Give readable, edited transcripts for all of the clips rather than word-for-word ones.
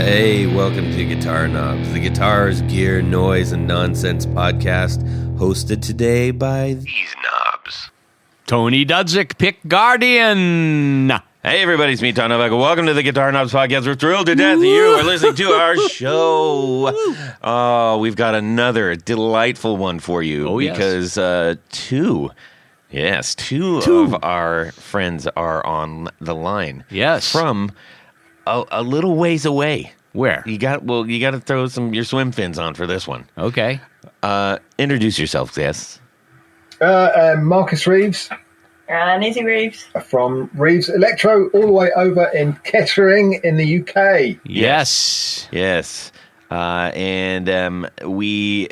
Hey, welcome to Guitar Knobs, the guitars, gear, noise, and nonsense podcast, hosted today by these knobs. Tony Dudzik, Pick Guardian. Hey everybody, it's me, Todd and Novak. Welcome to the Guitar Knobs podcast. We're thrilled to death that you are listening to our show. Oh, we've got another delightful one for you because two of our friends are on the line. Yes. From a little ways away. Where? You got to throw your swim fins on for this one. Okay. Introduce yourself, yes. Markus Reeves. And Izzy Reeves. From Reeves Electro, all the way over in Kettering in the UK. Yes. And we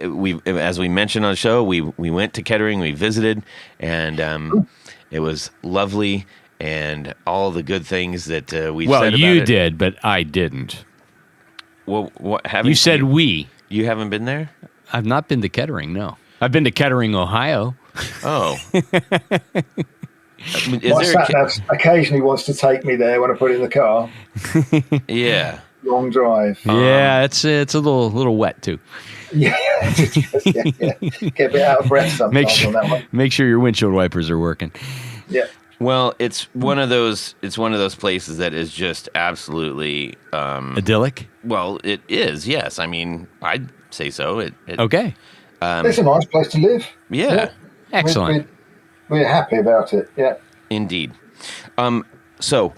as we mentioned on the show, we went to Kettering, we visited, and it was lovely, and all the good things that we said about it. Well, you did, but I didn't. Well, what You said we. You haven't been there? I've not been to Kettering, no. I've been to Kettering, Ohio. Oh. My sat-nav occasionally wants to take me there when I put it in the car. Yeah. Long drive. Yeah, it's a little wet too. Yeah. Get a bit out of breath sometimes on that one. Make sure your windshield wipers are working. Yeah. Well, it's one of those places that is just absolutely Idyllic? Well, it is. Yes. I mean, I'd say so. Okay. It's a nice place to live. Yeah. Excellent. We're happy about it. Yeah. Indeed. So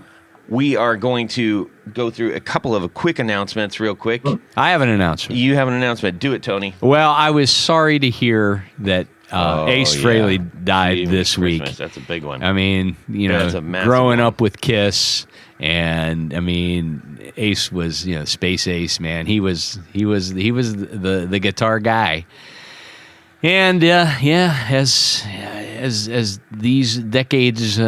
we are going to go through a couple of quick announcements real quick. I have an announcement. You have an announcement. Do it, Tony. Well, I was sorry to hear that Ace Frehley died this week. That's a big one. I mean, That's a massive growing one. up with Kiss, and I mean, Ace was, Space Ace, man. He was the guitar guy. And as these decades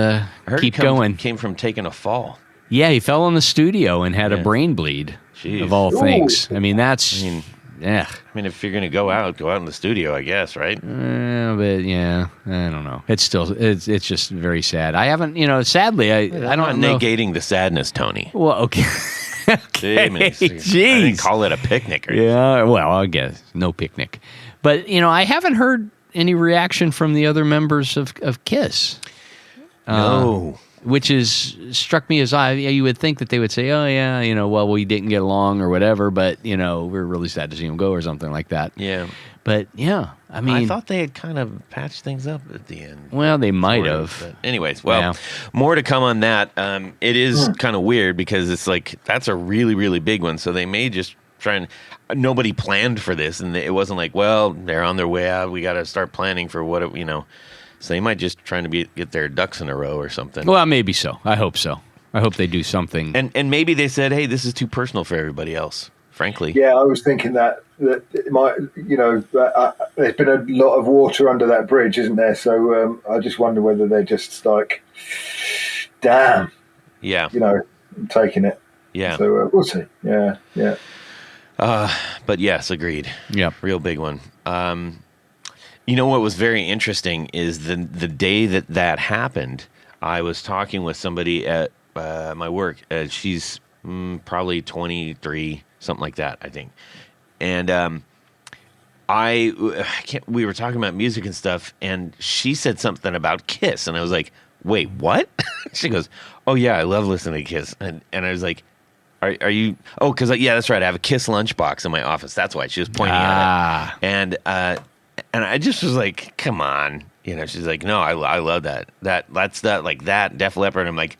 keep going, came from taking a fall. yeah, he fell in the studio and had a brain bleed. Jeez. Of all things. I mean, I mean, if you're going to go out in the studio, I guess, right? But yeah, I don't know. It's just very sad. I haven't, sadly, I don't know. Not negating the sadness, Tony. Well, okay. Okay. Jeez. I didn't call it a picnic. Yeah, well, I guess no picnic. But, I haven't heard any reaction from the other members of Kiss. No. Which struck me as odd. You would think that they would say, oh, yeah, well, we didn't get along or whatever, but, we're really sad to see him go or something like that. Yeah. But, yeah, I mean. I thought they had kind of patched things up at the end. Well, they might have. But anyways, more to come on that. It is kind of weird because it's like, that's a really, really big one. So they may just try and, nobody planned for this. And it wasn't like, well, they're on their way out. We got to start planning for what, So they might just trying to get their ducks in a row or something. Well, maybe so. I hope so. I hope they do something. And maybe they said, hey, this is too personal for everybody else, frankly. Yeah, I was thinking that it might, there's been a lot of water under that bridge, isn't there? So I just wonder whether they're just like, damn. Yeah. Taking it. Yeah. So we'll see. Yeah. But yes, agreed. Yeah. Real big one. What was very interesting is the day that happened, I was talking with somebody at my work. She's probably 23, something like that, I think. And we were talking about music and stuff, and she said something about Kiss, and I was like, wait, what? She goes, oh, yeah, I love listening to Kiss. And I was like, are you? Oh, because, yeah, that's right. I have a Kiss lunchbox in my office. That's why. She was pointing at it. And I just was like, come on. She's like, no, I love that. That's like that, Def Leppard. And I'm like,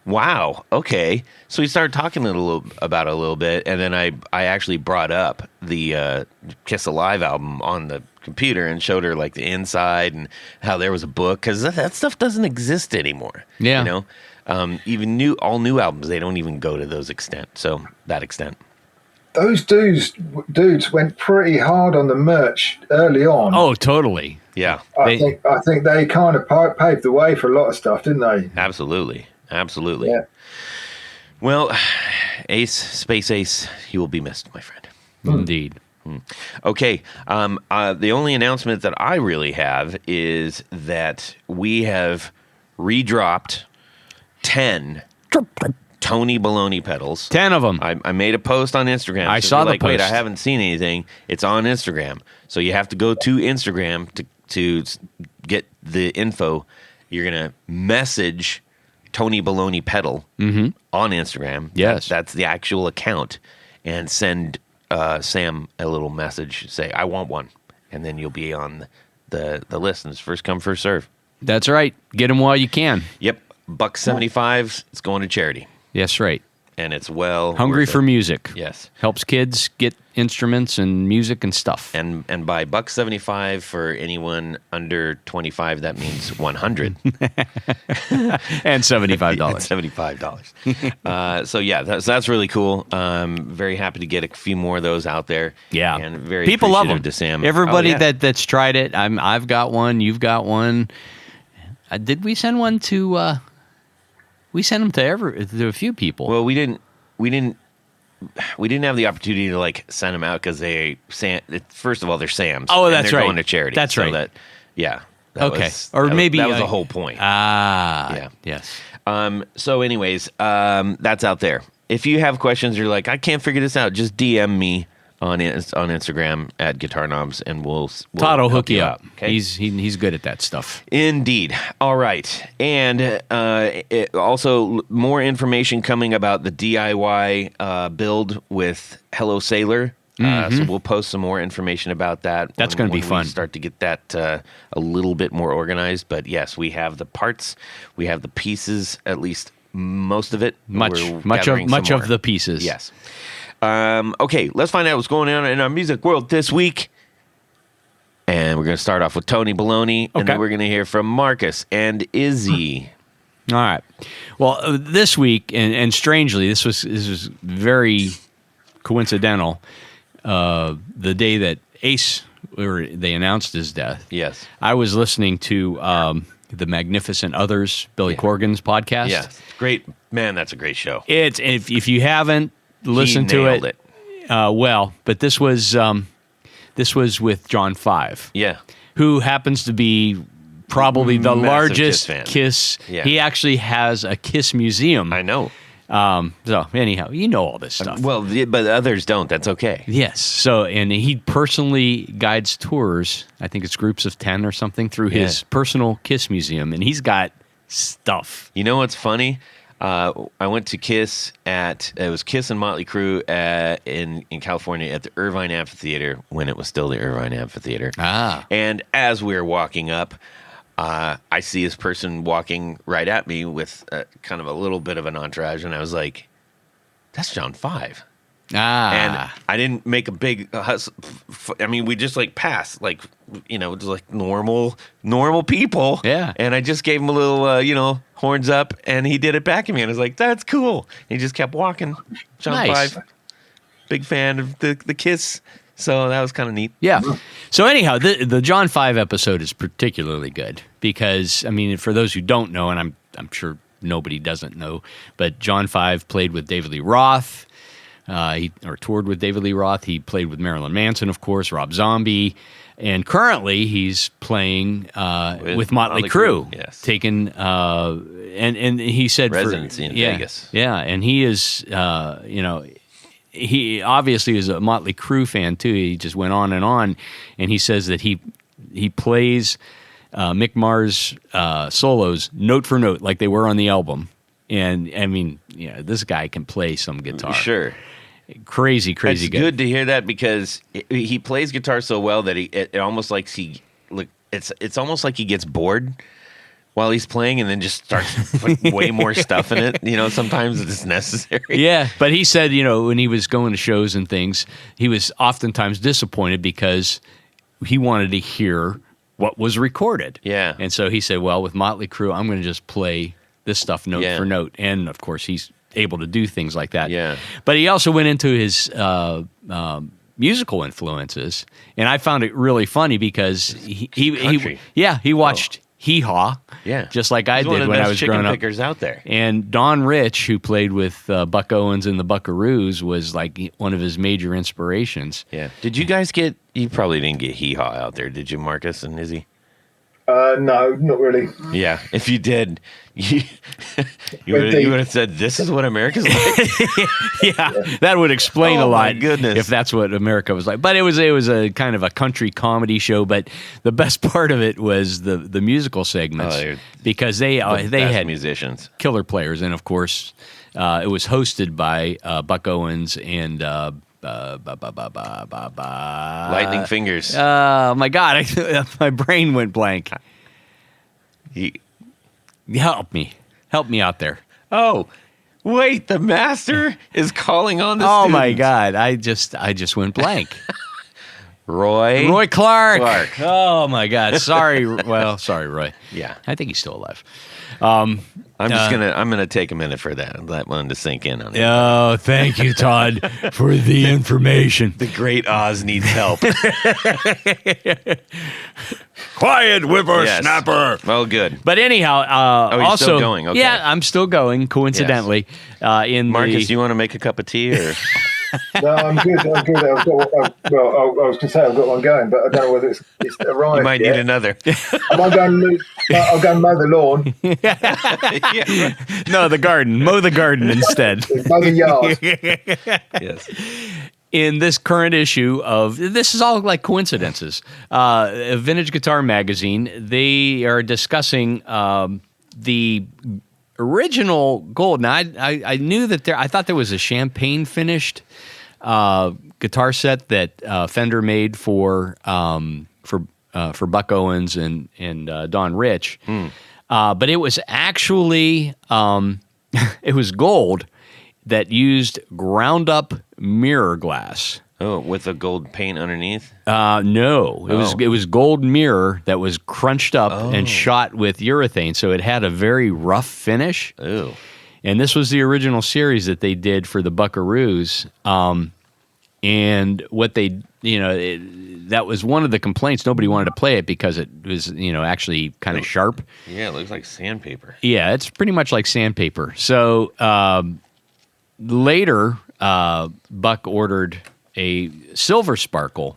wow, okay. So we started talking about it a little bit. And then I actually brought up the Kiss Alive album on the computer and showed her like the inside and how there was a book. Because that stuff doesn't exist anymore. Yeah. Even all new albums, they don't even go to that extent. Those dudes went pretty hard on the merch early on. Oh, totally. Yeah. I think they kind of paved the way for a lot of stuff, didn't they? Absolutely. Yeah. Well, Space Ace, you will be missed, my friend. Indeed. Okay. The only announcement that I really have is that we have redropped 10 Tony Baloney pedals. 10 of them. I made a post on Instagram. I So saw if you're the like, wait, I post. haven't seen anything. It's on Instagram. So you have to go to Instagram to get the info. You're going to message Tony Baloney pedal on Instagram. Yes. That's the actual account. And send Sam a little message. Say, I want one. And then you'll be on the list. And it's first come, first serve. That's right. Get them while you can. Yep. $1.75. It's going to charity. Yes, right. And it's well Hungry worth for it. music. Yes. Helps kids get instruments and music and stuff. And by $1.75 for anyone under 25, that means 100 And $75. $75. So yeah, that's really cool. Very happy to get a few more of those out there. Yeah. And very People love them. appreciative to Sam. Everybody Oh, yeah. that's tried it. I've got one. You've got one. Did we send one to? We sent them to a few people. Well, we didn't have the opportunity to like send them out because first of all, they're Sam's. Oh, and that's they're right. going to charity. That's right. That Okay. was- Or that was- maybe that was I- the whole point. Yeah. Yes. Yes. So anyways, that's out there. If you have questions, you're like, I can't figure this out, just DM me on Instagram at Guitar Knobs, and we'll Todd will help hook you up. Okay? He's good at that stuff. Indeed. All right. And also more information coming about the DIY build with Hello Sailor. So we'll post some more information about that. That's gonna be when fun. We start to get that a little bit more organized. But yes, we have the parts, we have the pieces, at least most of it. Much We're gathering some of more. the pieces. Yes. Okay, let's find out what's going on in our music world this week. And we're going to start off with Tony Baloney, and then Okay. we're going to hear from Markus and Izzy. All right. Well, this week, and strangely, this was very coincidental. The day that they announced his death. Yes. I was listening to the Magnificent Others, Billy Corgan's podcast. Yes. Great. Man, that's a great show. It's if you haven't listened He to nailed it, but this was with John Five. Yeah. Who happens to be probably the Massive largest Kiss fan. Kiss. Yeah. He actually has a Kiss museum. I know. So anyhow, you know all this stuff. Well, but others don't. That's okay. Yes. So, and he personally guides tours. I think it's groups of 10 or something through his personal Kiss museum, and he's got stuff. You know what's funny? I went to Kiss it was Kiss and Motley Crue in California at the Irvine Amphitheater when it was still the Irvine Amphitheater. Ah. And as we were walking up, I see this person walking right at me with kind of a little bit of an entourage, and I was like, that's John Five. And I didn't make a big hustle. I mean, we just like passed, like, just like normal people. Yeah. And I just gave him a little, horns up, and he did it back at me. And I was like, that's cool. And he just kept walking. John Nice. Five, big fan of the Kiss. So that was kind of neat. Yeah. So anyhow, the John 5 episode is particularly good because, I mean, for those who don't know, and I'm sure nobody doesn't know, but John 5 played with David Lee Roth. He toured with David Lee Roth. He played with Marilyn Manson, of course, Rob Zombie, and currently he's playing with Motley Crue. Yes, taking and he said residency in Vegas. Yeah, and he is he obviously is a Motley Crue fan too. He just went on, and he says that he plays Mick Mars' solos note for note like they were on the album. And I mean, this guy can play some guitar. Sure. Crazy It's good. good to hear that because he plays guitar so well that it almost like it's almost like he gets bored while he's playing and then just starts putting way more stuff in it. Sometimes it's necessary. Yeah, but he said, when he was going to shows and things, he was oftentimes disappointed because he wanted to hear what was recorded. Yeah. And so he said, well, with Motley Crue, I'm going to just play this stuff note for note. And, of course, he's able to do things like that. Yeah. But he also went into his musical influences, and I found it really funny because he watched Hee Haw, just like I He's one did of the when I best was chicken growing up. pickers out there. And Don Rich, who played with Buck Owens and the Buckaroos, was like one of his major inspirations. Yeah. Did you guys you probably didn't get Hee Haw out there, did you, Markus and Izzy? No, not really. Yeah, if you did, you would have said, "This is what America's like." Yeah, that would explain a Oh, my lot. goodness. If that's what America was like. But it was a kind of a country comedy show. But the best part of it was the musical segments, they're because they Best had musicians. killer players, and of course, it was hosted by Buck Owens and. Lightning fingers. Oh my God! My brain went blank. He- Help me out there. oh, wait! The master is calling on the. Oh my students. God! I just went blank. Roy Clark. Clark. Oh my God! Sorry. Well, sorry, Roy. Yeah, I think he's still alive. I'm gonna take a minute for that one to sink in on it. Oh, thank you, Todd, for the information. The great Oz needs help. Quiet, whippersnapper. Well, good. But anyhow, you're also still going, okay. Yeah, I'm still going. Coincidentally, Marcus, do you want to make a cup of tea or? No, I'm good. I was going to say I've got one going, but I don't know whether it's arrived. You might yet. need another. I'll go and mow the lawn, Yeah. No, the garden. Mow the garden instead. mow the yard. Yes. In this current issue of, this is all like coincidences, Vintage Guitar Magazine, they are discussing the original gold. Now, I knew that I thought there was a champagne finished guitar set that Fender made for Buck Owens and Don Rich, but it was actually it was gold that used ground up mirror glass. Oh, with a gold paint underneath? No, it was gold mirror that was crunched up and shot with urethane, so it had a very rough finish. Ooh. And this was the original series that they did for the Buckaroos. And what they, that was one of the complaints. Nobody wanted to play it because it was, actually kind of sharp. Yeah, it looks like sandpaper. Yeah, it's pretty much like sandpaper. So later, Buck ordered a silver sparkle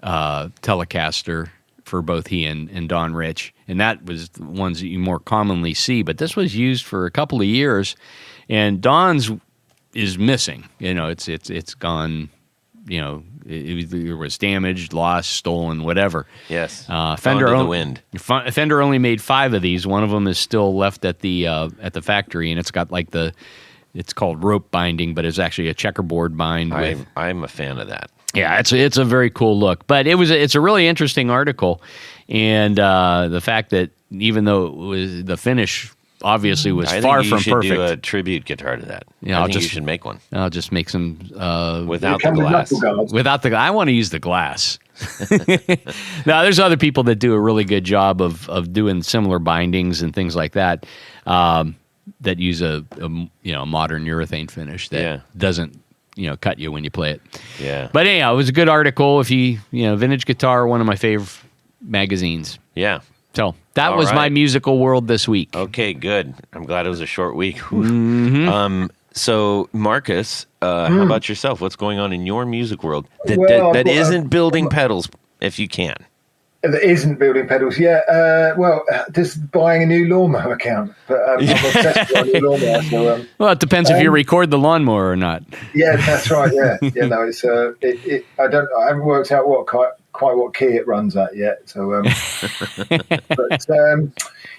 Telecaster for both he and Don Rich, and that was the ones that you more commonly see. But this was used for a couple of years, and Don's is missing. It's gone. It was damaged, lost, stolen, whatever. Yes. Fender Gone to the wind. Fender only made 5 of these. One of them is still left at the factory, and it's got like it's called rope binding, but it's actually a checkerboard bind. I'm a fan of that. Yeah, it's a very cool look. But it's a really interesting article, and the fact that even though it was the finish obviously was far from perfect. I think you should do a tribute guitar to that. Yeah, I think you should make one. I'll just make some without the glass. Without the, I want to use the glass. Now, there's other people that do a really good job of doing similar bindings and things like that. That use a modern urethane finish that doesn't cut you when you play it. Yeah. But anyhow, it was a good article. If Vintage Guitar, one of my favorite magazines. Yeah. So that All was right. my musical world this week. Okay, good. I'm glad it was a short week. Mm-hmm. So, Marcus, how about yourself? What's going on in your music world that Well, that isn't building pedals, if you can? That isn't building pedals. Yeah. Just buying a new lawnmower account. But I'm obsessed with a new lawnmower. So, Well, it depends if you record the lawnmower or not. yeah, that's right. Yeah. No, it's I haven't worked out quite what key it runs at yet. So,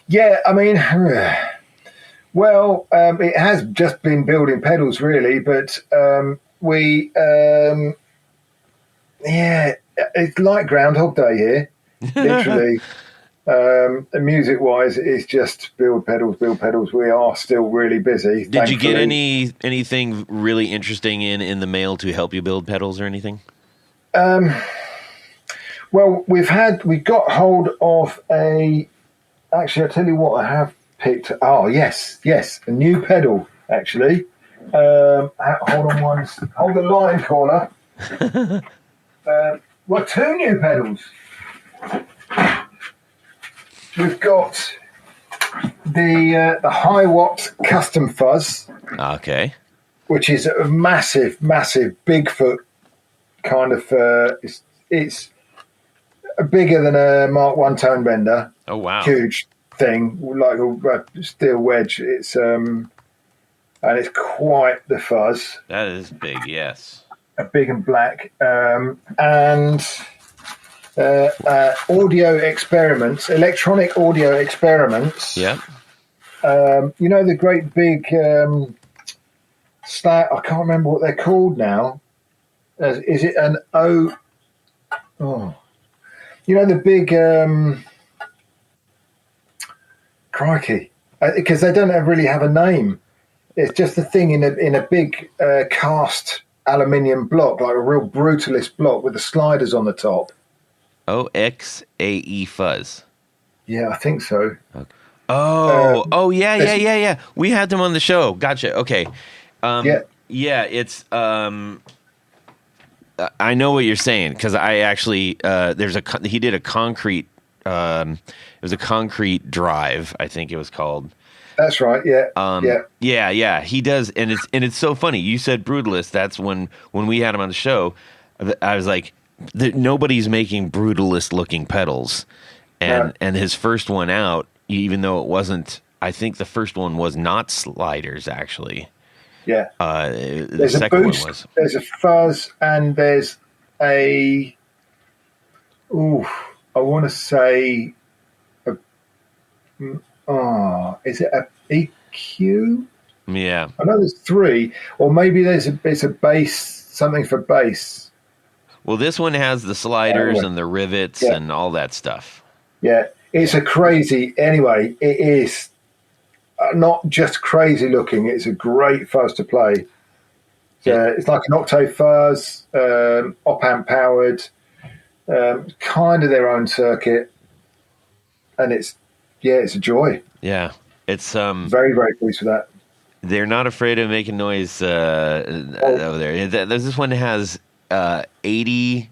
yeah. I mean, well, it has just been building pedals really, but it's like Groundhog Day here. Literally, music wise, it's just build pedals. We are still really busy. Did you get thankfully. anything really interesting in the mail to help you build pedals or anything? Well, we got hold of actually, I'll tell you what I have picked. Oh, yes, a new pedal, actually. Hold the line, caller. Well, 2 new pedals. We've got the High Watt Custom Fuzz, Okay. which is a massive Bigfoot kind of. It's bigger than a Mark 1 tone bender. Oh wow. Huge thing, like a steel wedge. It's and it's quite the fuzz. That is big. Yes. Big and black, and audio experiments, electronic audio experiments. Yep. You know the great big I can't remember what they're called now. Is it an O? Oh, you know the big crikey, because they don't really have a name. It's just a thing in a big cast aluminium block, like a real brutalist block with the sliders on the top. OXAE fuzz. Yeah, I think so. Okay. Oh, yeah. We had them on the show. Gotcha. Okay. Yeah, it's I know what you're saying because I actually he did a concrete it was a concrete drive, I think it was called. That's right. Yeah. Yeah. He does, and it's so funny. You said brutalist. That's when we had him on the show. I was like, nobody's making brutalist looking pedals, and his first one out, even though it wasn't. I think the first one was not sliders actually. Yeah. There's a boost, there's a fuzz, and there's a. I want to say. Is it a EQ? Yeah. I know there's 3, or maybe it's a bass, something for bass. Well, this one has the sliders and the rivets and all that stuff. Yeah, it's a crazy. Anyway, it is not just crazy looking. It's a great fuzz to play. It's like an octave fuzz, op amp powered, kind of their own circuit, and it's a joy. Yeah, it's very, very pleased with that. They're not afraid of making noise over there. This one has 80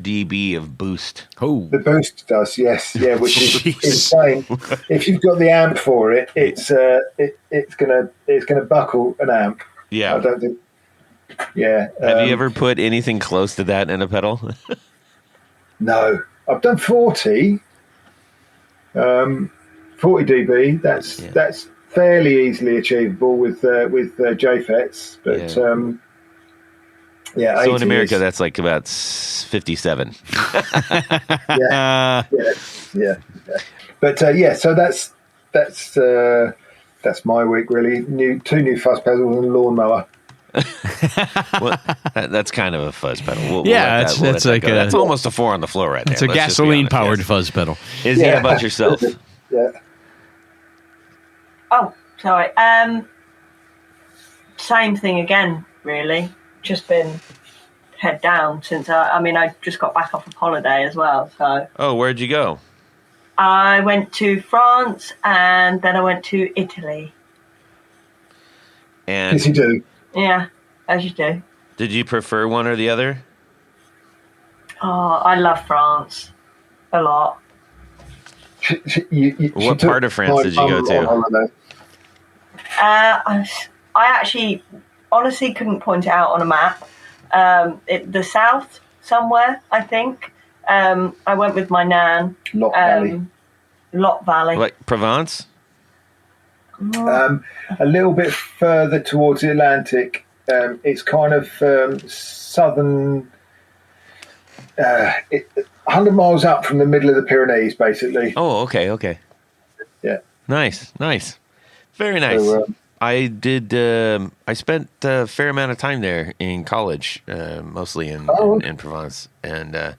dB of boost. Oh, the boost does, yes, yeah, which is insane. If you've got the amp for it, it's gonna buckle an amp. Yeah, I don't think. Yeah. Have you ever put anything close to that in a pedal? No, I've done 40. 40 dB. That's fairly easily achievable with JFETs, but So in America, that's like about 57. yeah. But so that's my week really. Two new fuzz pedals and a lawnmower. Well, that's kind of a fuzz pedal. That's almost a 4 on the floor right there. It's a gasoline-powered fuzz pedal. Izzy, how about yourself? Yeah. Oh, sorry. Same thing again, really. Just been head down since I just got back off of holiday as well. So. Oh, where'd you go? I went to France and then I went to Italy. And yes, you do. Yeah, as you do. Did you prefer one or the other? Oh, I love France a lot. What part of France did you go to? I actually honestly couldn't point it out on a map. The south somewhere, I think. I went with my nan. Lot Valley. Like Provence? A little bit further towards the Atlantic. It's kind of southern, 100 miles up from the middle of the Pyrenees, basically. Oh, okay. Yeah. Nice. Very nice. So, I spent a fair amount of time there in college, mostly in Provence. And, the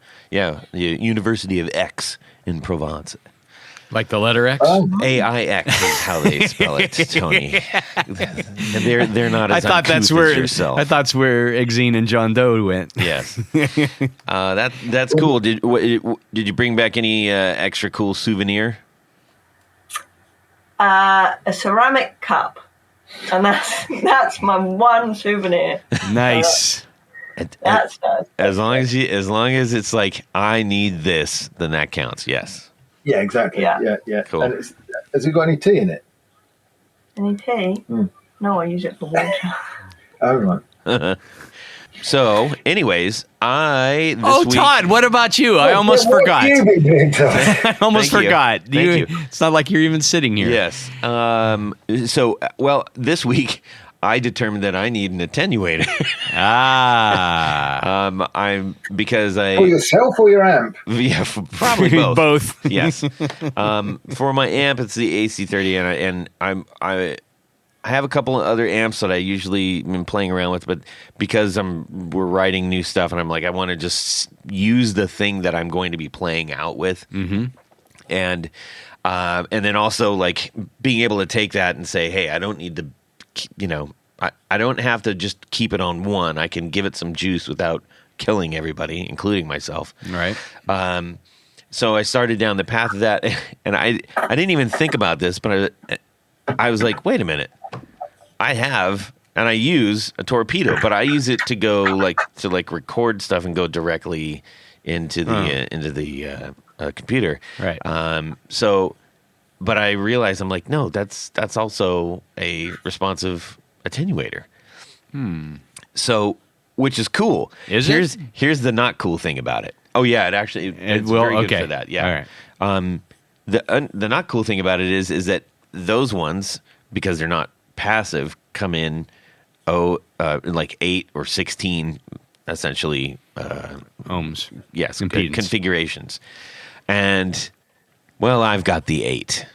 University of Aix in Provence. Like the letter X? AIX is how they spell it, Tony. They're not as as yourself. I thought that's where Exene and John Doe went. Yes. That's cool. Did you bring back any extra cool souvenir? A ceramic cup. And that's my one souvenir. Nice. That's nice. As long as it's like, I need this, then that counts. Yes. Yeah, exactly. Yeah. Cool. And has it got any tea in it? Any tea? No, I use it for water. Oh, right. So, anyways, this week, Todd, what about you? I almost What forgot. have you been doing, Todd? I almost Thank you. forgot. Thank you. It's not like you're even sitting here. Yes. This week I determined that I need an attenuator. Because For yourself or your amp? yeah, probably both. Both. Yes. For my amp, it's the AC30, and I have a couple of other amps that I usually am playing around with, but because we're writing new stuff, and I'm like, I want to just use the thing that I'm going to be playing out with, and then also like being able to take that and say, hey, I don't need to, I don't have to just keep it on one. I can give it some juice without killing everybody, including myself. Right. So I started down the path of that, and I didn't even think about this, but I was like, wait a minute. I have, and I use a torpedo, but I use it to go to record stuff and go directly into the computer. Right. But I realized I'm like, no, that's also a responsive attenuator. So, which is cool. Here's the not cool thing about it. Oh yeah, it's very good for that. Yeah. All right. The not cool thing about it is that those ones, because they're not passive, come in like 8 or 16 essentially Ohms. yes Impedance. configurations, and I've got the 8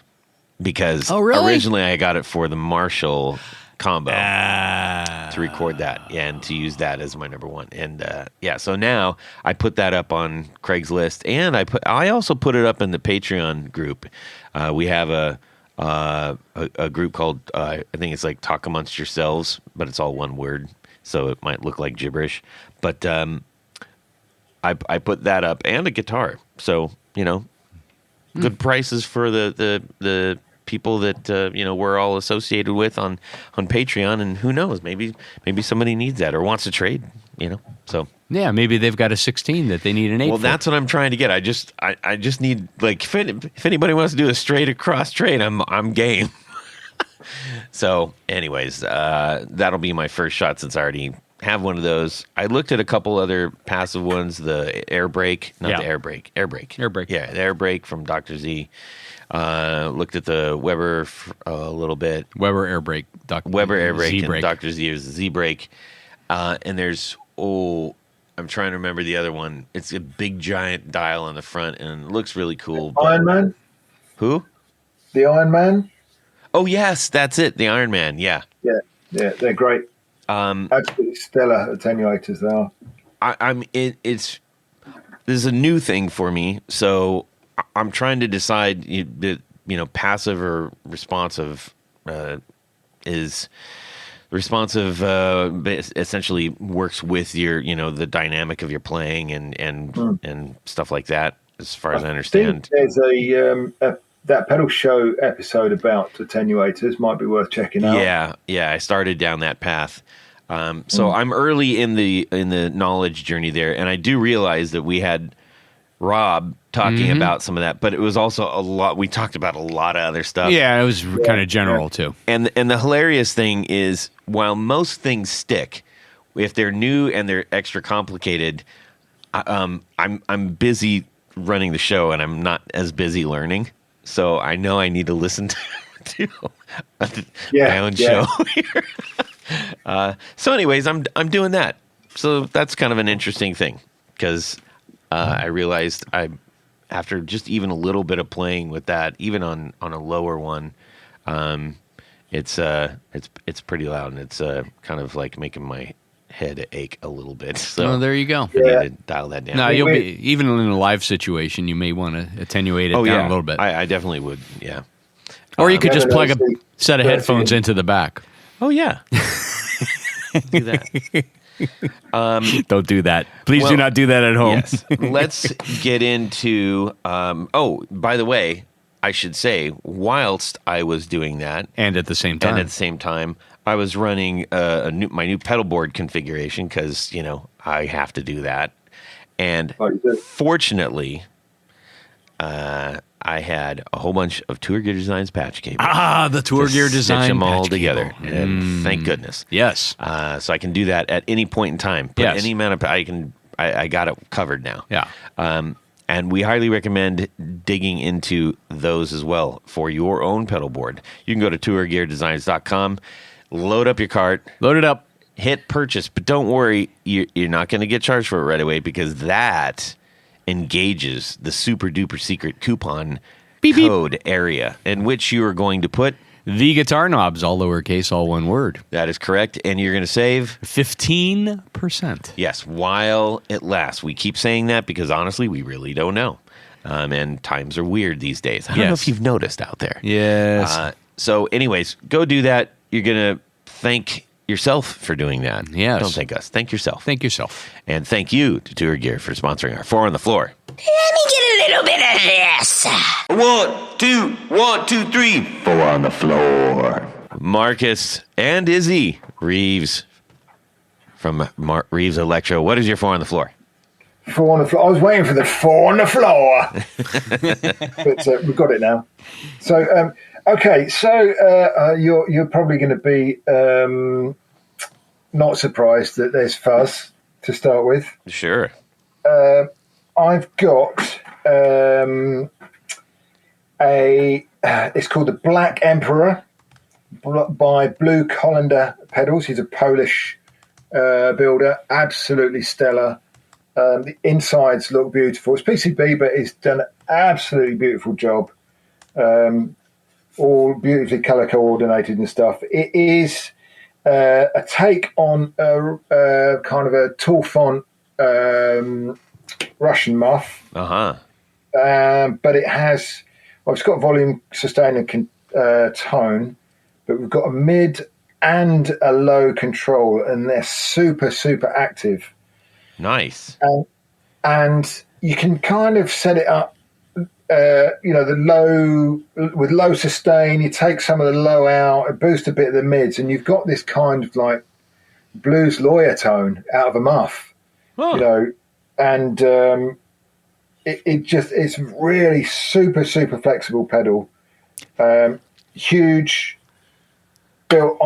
because really? originally I got it for the Marshall combo to record that and to use that as my number one, and so now I put that up on Craigslist, and I also put it up in the Patreon group. We have a group called I think it's like Talk Amongst Yourselves, but it's all one word, so it might look like gibberish. But I put that up and a guitar, so good prices for the people that we're all associated with on Patreon, and who knows, maybe somebody needs that or wants to trade, so. Yeah, maybe they've got a 16 that they need an 8 Well, for. that's what I'm trying to get. I just need, like, if anybody wants to do a straight across trade, I'm game. So, anyways, that'll be my first shot since I already have one of those. I looked at a couple other passive ones, the air brake, the air brake. Air brake. Yeah, the air brake from Dr. Z. Looked at the Weber a little bit. Weber air brake. Weber air brake and Z-brake. Dr. Z is the Z brake. And there's I'm trying to remember the other one. It's a big giant dial on the front and it looks really cool. Iron Man? Who? The Iron Man? Oh yes, that's it. The Iron Man. Yeah. Yeah, they're great. Absolutely stellar attenuators they are. This is a new thing for me, so I'm trying to decide passive or responsive. Is responsive essentially works with your the dynamic of your playing and stuff like that, as far as I understand. There's that pedal show episode about attenuators might be worth checking out. Yeah, I started down that path. So I'm early in the knowledge journey there, and I do realize that we had Rob talking about some of that, but it was also a lot. We talked about a lot of other stuff. Yeah, it was kind of general too. And the hilarious thing is, while most things stick, if they're new and they're extra complicated, I'm busy running the show, and I'm not as busy learning. So I know I need to listen to my own show here. So, anyways, I'm doing that. So that's kind of an interesting thing because I realized after just even a little bit of playing with that, even on a lower one, it's pretty loud, and it's kind of like making my head ache a little bit. So there you go. I need to dial that down. No, you'll be even in a live situation. You may want to attenuate it down a little bit. I definitely would. Yeah. Or you could just plug a set of headphones into the back. Oh yeah. Do that. Don't do that. Please do not do that at home. Yes. Let's get into. By the way, I should say, whilst I was doing that, and at the same time, I was running my new pedal board configuration because I have to do that. And fortunately, I had a whole bunch of Tour Gear Designs patch cables. The Tour Gear Design Stitch them all patch together, cable. and thank goodness. Yes. So I can do that at any point in time. Put Yes. any amount of I got it covered now. Yeah. And we highly recommend digging into those as well for your own pedal board. You can go to tourgeardesigns.com, load up your cart, Load it up. hit purchase, but don't worry, you're not going to get charged for it right away because that engages the super duper secret coupon Beep, beep. code area in which you are going to put. The guitar knobs, all lowercase, all one word. That is correct. And you're going to save 15%. Yes, while it lasts. We keep saying that because honestly, we really don't know. And times are weird these days. I don't know Yes. if you've noticed out there. Yes. So anyways, go do that. You're going to thank yourself for doing that. Yes. Don't thank us. Thank yourself. Thank yourself. And thank you to Tour Gear for sponsoring our Four on the Floor. Let me get a little bit of this. 1, 2, 3. Four on the floor. Markus and Izzy Reeves from Reeves Electro. What is your Four on the Floor? Four on the floor. I was waiting for the four on the floor. But we've got it now. So, okay. So you're probably going to be not surprised that there's fuzz to start with. Sure. I've got it's called the Black Emperor by Blue Colander Pedals. He's a Polish builder, absolutely stellar. The insides look beautiful. It's PCB, but he's done an absolutely beautiful job. All beautifully color coordinated and stuff. It is a take on a kind of a tall font Russian muff. But it has, it's got volume, sustain, and tone, but we've got a mid and a low control, and they're super, super active. Nice. And you can kind of set it up, the low, with low sustain, you take some of the low out, boost a bit of the mids, and you've got this kind of like blues lawyer tone out of a muff, and it's really super, super flexible pedal. Huge, built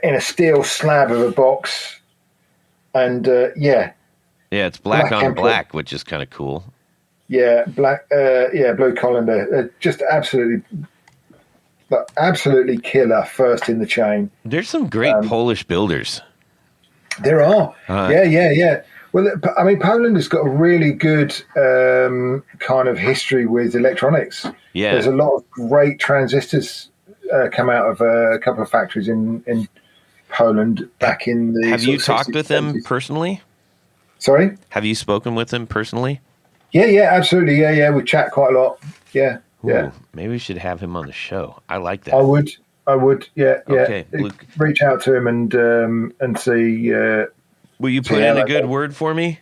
in a steel slab of a box. And yeah, it's black on Emperor. black, which is kind of cool. Yeah, Blue Colander. Just absolutely killer first in the chain. There's some great Polish builders. There are. Yeah. Well, I mean, Poland has got a really good kind of history with electronics. Yeah. There's a lot of great transistors come out of a couple of factories in Poland back in the. Have you sort of talked 60s, with them 70s. personally? Sorry? Have you spoken with them personally? Yeah, absolutely. Yeah. We chat quite a lot. Yeah. Ooh, maybe we should have him on the show. I like that. I would. Yeah. Okay, Luke. Reach out to him and see. Will you put in a good word for me?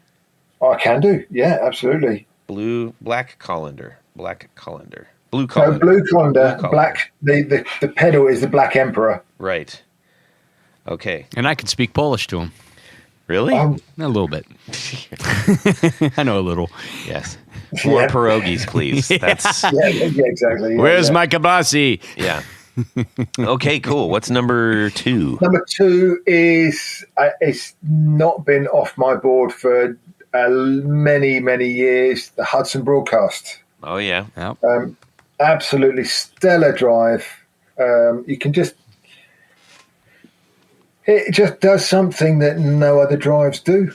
I can do. Yeah, absolutely. Black Colander. Blue No, Colander. Blue Colander. Blue Colander. Black. The pedal is the Black Emperor. Right. Okay. And I can speak Polish to him. Really? A little bit. I know a little. Yes. More pierogies, please. That's Yeah, exactly. Yeah, Where's yeah. my kabasi? yeah. Okay, cool. What's number 2? Number 2 is it's not been off my board for many, many years. The Hudson Broadcast. Oh yeah. Yep. Absolutely stellar drive. You can it just does something that no other drives do.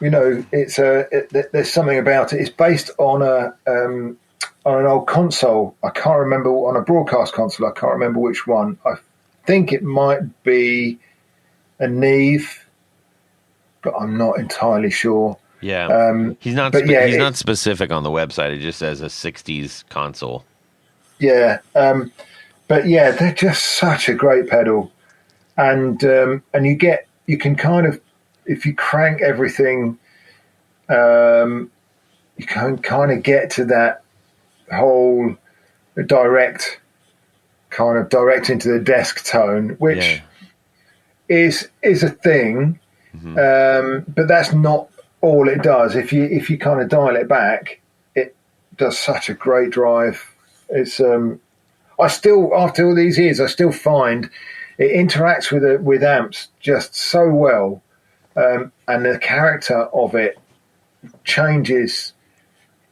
There's something about it. It's based on an old console. I can't remember, on a broadcast console. I can't remember which one. I think it might be a Neve, but I'm not entirely sure. Yeah. He's not but yeah, he's not specific on the website. It just says a 60s console. Yeah. But yeah, they're just such a great pedal. And you can kind of, if you crank everything, you can kind of get to that whole direct into the desk tone, which is a thing. Mm-hmm. But that's not all it does. If you kind of dial it back, it does such a great drive. It's I still, after all these years, I still find it interacts with amps just so well, and the character of it changes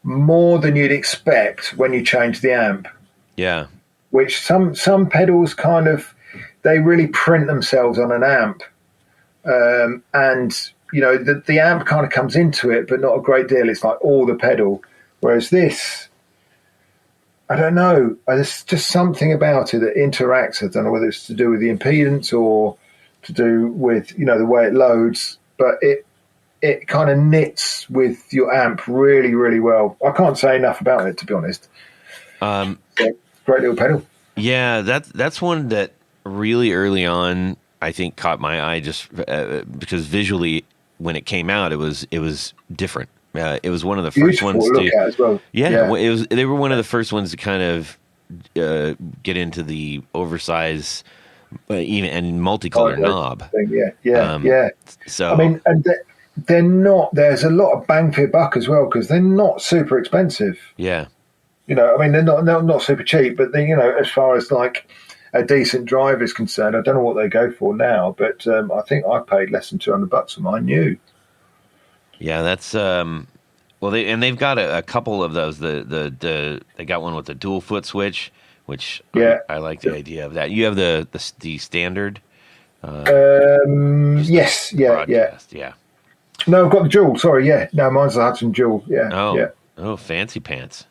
more than you'd expect when you change the amp. Yeah. Which some pedals kind of, they really print themselves on an amp, and the amp kind of comes into it, but not a great deal. It's like all the pedal, whereas this, I don't know. There's just something about it that interacts. I don't know whether it's to do with the impedance or to do with the way it loads, but it kind of knits with your amp really, really well. I can't say enough about it, to be honest. Great little pedal. Yeah, that's one that really early on I think caught my eye just because visually when it came out it was different. It was one of the first ones to look at as well. Yeah, it was. They were one of the first ones to kind of get into the oversized, even and multicolor knob Thing. Yeah. So I mean, and they're not. There's a lot of bang for your buck as well because they're not super expensive. Yeah. I mean, they're not super cheap, but they, as far as like a decent drive is concerned, I don't know what they go for now, but I think I paid less than $200 for mine new. Yeah, that's well, they've got a couple of those. They got one with the dual foot switch, which I like the idea of that. You have the standard. Yes, broadcast, yeah. No, I've got the dual. Sorry, yeah. No, mine's the Hudson dual. Yeah. Oh, fancy pants.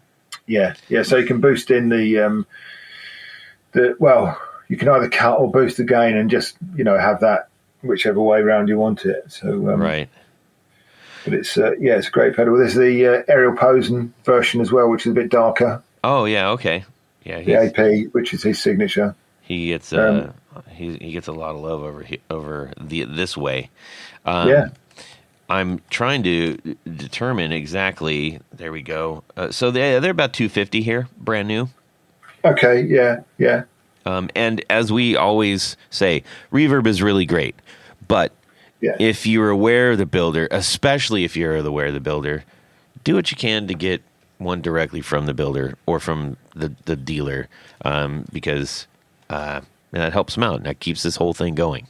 Yeah. So you can boost in the you can either cut or boost the gain and just have that whichever way around you want it. So right. But it's it's a great pedal. There's the Ariel Posen version as well, which is a bit darker. Oh yeah, okay, yeah. The AP, which is his signature. He gets he gets a lot of love over this way. I'm trying to determine exactly. There we go. So they're about $250 here, brand new. Okay, yeah. And as we always say, reverb is really great, but if you're aware of the builder, especially if you're aware of the builder, do what you can to get one directly from the builder or from the dealer, because that helps them out and that keeps this whole thing going.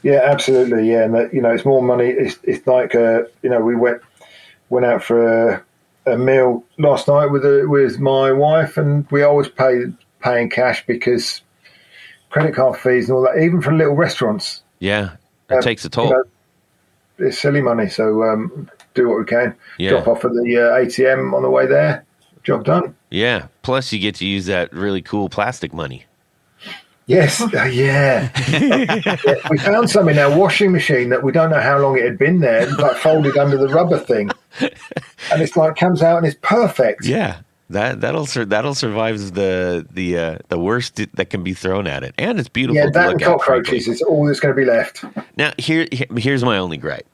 Yeah, absolutely. Yeah, and it's more money. It's like we went out for a meal last night with my wife, and we always paying cash because credit card fees and all that, even for little restaurants. Yeah, it takes a toll. It's silly money, so do what we can. Yeah. Drop off at the ATM on the way there. Job done. Yeah. Plus, you get to use that really cool plastic money. Yes, yeah. We found some in our washing machine that we don't know how long it had been there, like folded under the rubber thing, and it's like comes out and it's perfect. Yeah, that'll survive the worst that can be thrown at it, and it's beautiful. Yeah, to that look and at, cockroaches is all that's going to be left. Now here's my only gripe.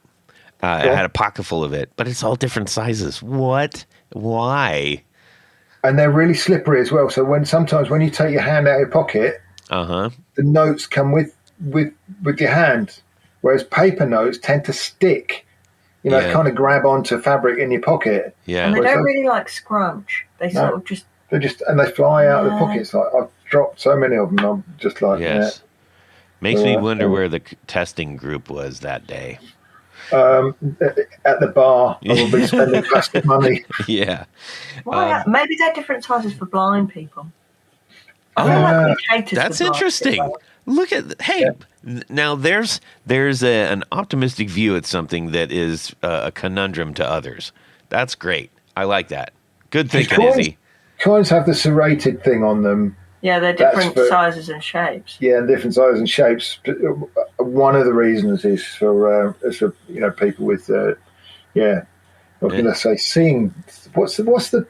I had a pocket full of it, but it's all different sizes. What? Why? And they're really slippery as well. So sometimes when you take your hand out of your pocket. The notes come with your hand, whereas paper notes tend to stick. Kind of grab onto fabric in your pocket. Yeah, and they don't really like scrunch. They sort of just and they fly out of the pockets. Like I've dropped so many of them. I'm just like, yes. Makes me wonder where the testing group was that day. At the bar, I will be spending plastic money. Yeah, maybe they're different sizes for blind people. That's interesting. Look at now. There's an optimistic view at something that is a conundrum to others. That's great. I like that. Good thinking, Izzy. Coins have the serrated thing on them. Yeah, they're different sizes and shapes. Yeah, and different sizes and shapes. One of the reasons is for people with I was going to say seeing. What's the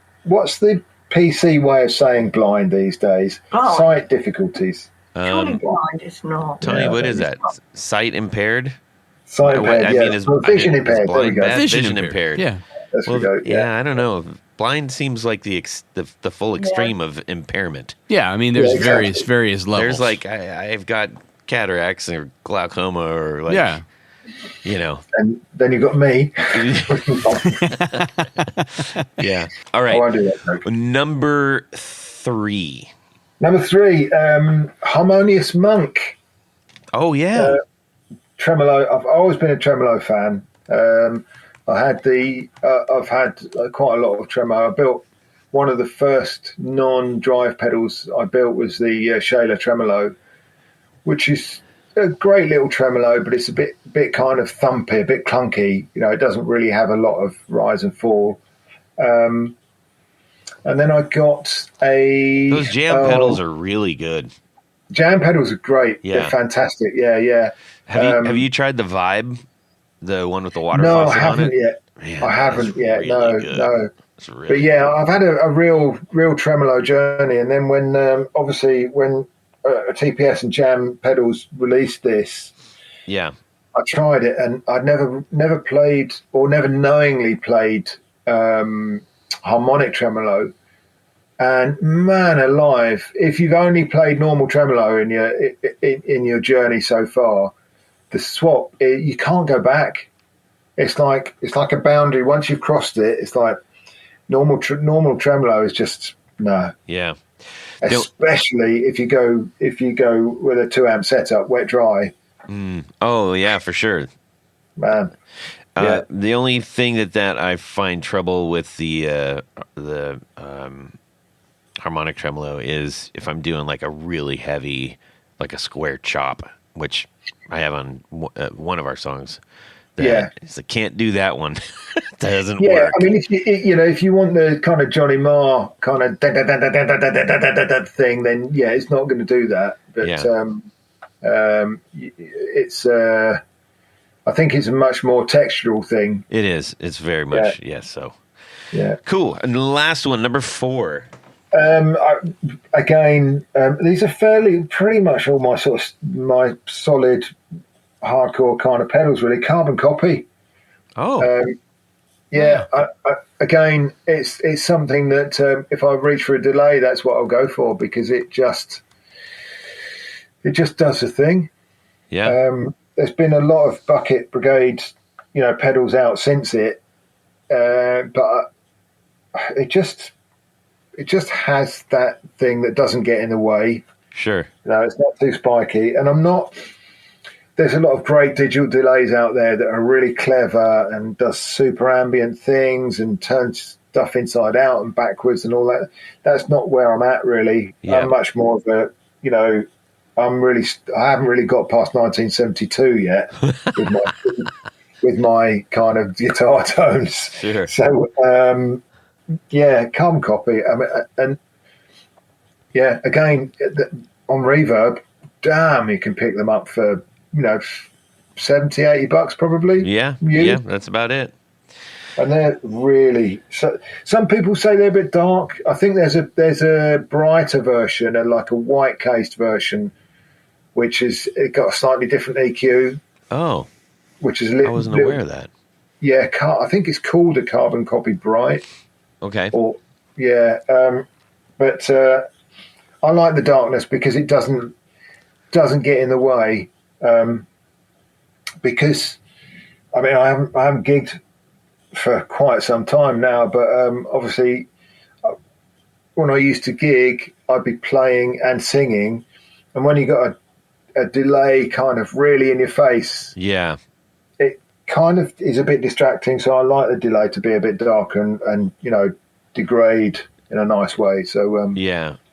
PC way of saying blind these days? Sight difficulties. Surely blind is not. Tony, what is that? Sight impaired? Sight impaired, vision impaired. There we go. Vision impaired. Yeah. I don't know. Blind seems like the full extreme of impairment. Yeah, I mean, there's various levels. There's like, I've got cataracts or glaucoma or like, And then you've got me. Yeah. All right. I do that. Number 3. 3. Number 3, Harmonious Monk. Oh yeah. Tremolo. I've always been a tremolo fan. I've had quite a lot of tremolo. I built one of the first non-drive pedals I built was the Shaler Tremolo, which is a great little tremolo, but it's a bit kind of thumpy, a bit clunky. It doesn't really have a lot of rise and fall. And then I got Those jam pedals are really good. Jam pedals are great. Yeah. They're fantastic. Yeah. Have you tried the Vibe, the one with the water No, I faucet on haven't it? yet. Man, I haven't yet. really No, good. no. It's really But yeah, good. I've had a real tremolo journey, and then when obviously when TPS and Jam pedals released this, Yeah. I tried it, and I'd never played or never knowingly played harmonic tremolo. And man alive, if you've only played normal tremolo in your journey so far, the swap you can't go back. It's like a boundary. Once you've crossed it, it's like normal tremolo is just no. Yeah. Especially if you go with a 2 amp setup, wet dry. Oh yeah, for sure. Man, yeah. The only thing that I find trouble with the harmonic tremolo is if I'm doing like a really heavy, like a square chop, which I have on one of our songs. It's like, can't do that one. That doesn't work. I mean, if you want the kind of Johnny Marr kind of thing, then yeah, it's not going to do that. But it's I think it's a much more textural thing. It is. It's very much yes. So yeah, cool. And the last one, number 4. These are pretty much all my my solid hardcore kind of pedals, really. Carbon Copy. Again, it's something that if I reach for a delay, that's what I'll go for, because it just does the thing. There's been a lot of Bucket Brigade, pedals out since it, but it just has that thing that doesn't get in the way. Sure. It's not too spiky, and there's a lot of great digital delays out there that are really clever and does super ambient things and turns stuff inside out and backwards and all that. That's not where I'm at, really. Yeah. I'm much more of a, I haven't really got past 1972 yet with my kind of guitar tones. Sure. So, Carbon Copy. And again, on Reverb, damn, you can pick them up for, $70-$80 probably. Yeah, that's about it. And they're really. So some people say they're a bit dark. I think there's a brighter version, like a white cased version, which is it got a slightly different EQ. Oh, which is I wasn't aware of that. Yeah, I think it's called a Carbon Copy Bright. Okay. But I like the darkness because it doesn't get in the way. Because I haven't gigged for quite some time now, but obviously when I used to gig, I'd be playing and singing, and when you got a delay kind of really in your face, it kind of is a bit distracting. So I like the delay to be a bit dark and degrade in a nice way. So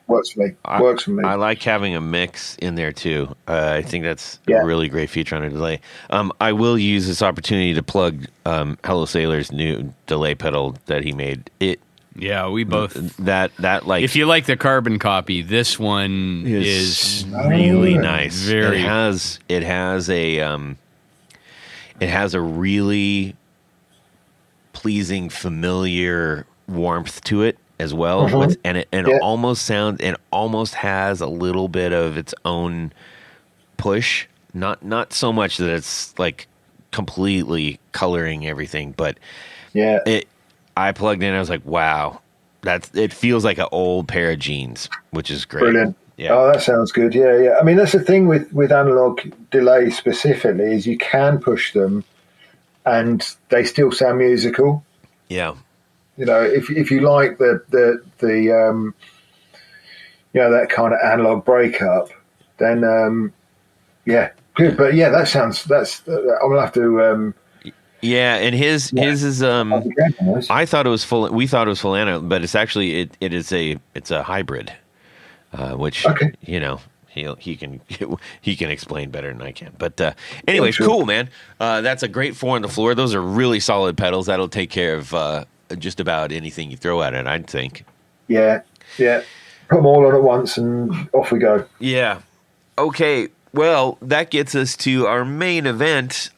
works for me. I like having a mix in there too. I think that's a really great feature on a delay. I will use this opportunity to plug Hello Sailor's new delay pedal that he made. Yeah, we both that like. If you like the Carbon Copy, this one is really nice. Very. It has a really pleasing, familiar warmth to it as well, it almost has a little bit of its own push. Not so much that it's like completely coloring everything, but I plugged in. I was like, wow, it feels like an old pair of jeans, which is great. Brilliant. Yeah. Oh, that sounds good. Yeah. I mean, that's the thing with analog delays specifically is you can push them, and they still sound musical. Yeah. If you like the that kind of analog breakup, then yeah, good. But yeah, that's I'm gonna have to. Yeah, and his is Nice. I thought it was full. We thought it was full analog, but it's actually it's a hybrid, which Okay. he can explain better than I can. But anyways, sure. cool, man. That's a great 4 on the floor. Those are really solid pedals. That'll take care of just about anything you throw at it, I'd think. Yeah. Put them all on at once and off we go. Yeah. Okay. Well, that gets us to our main event.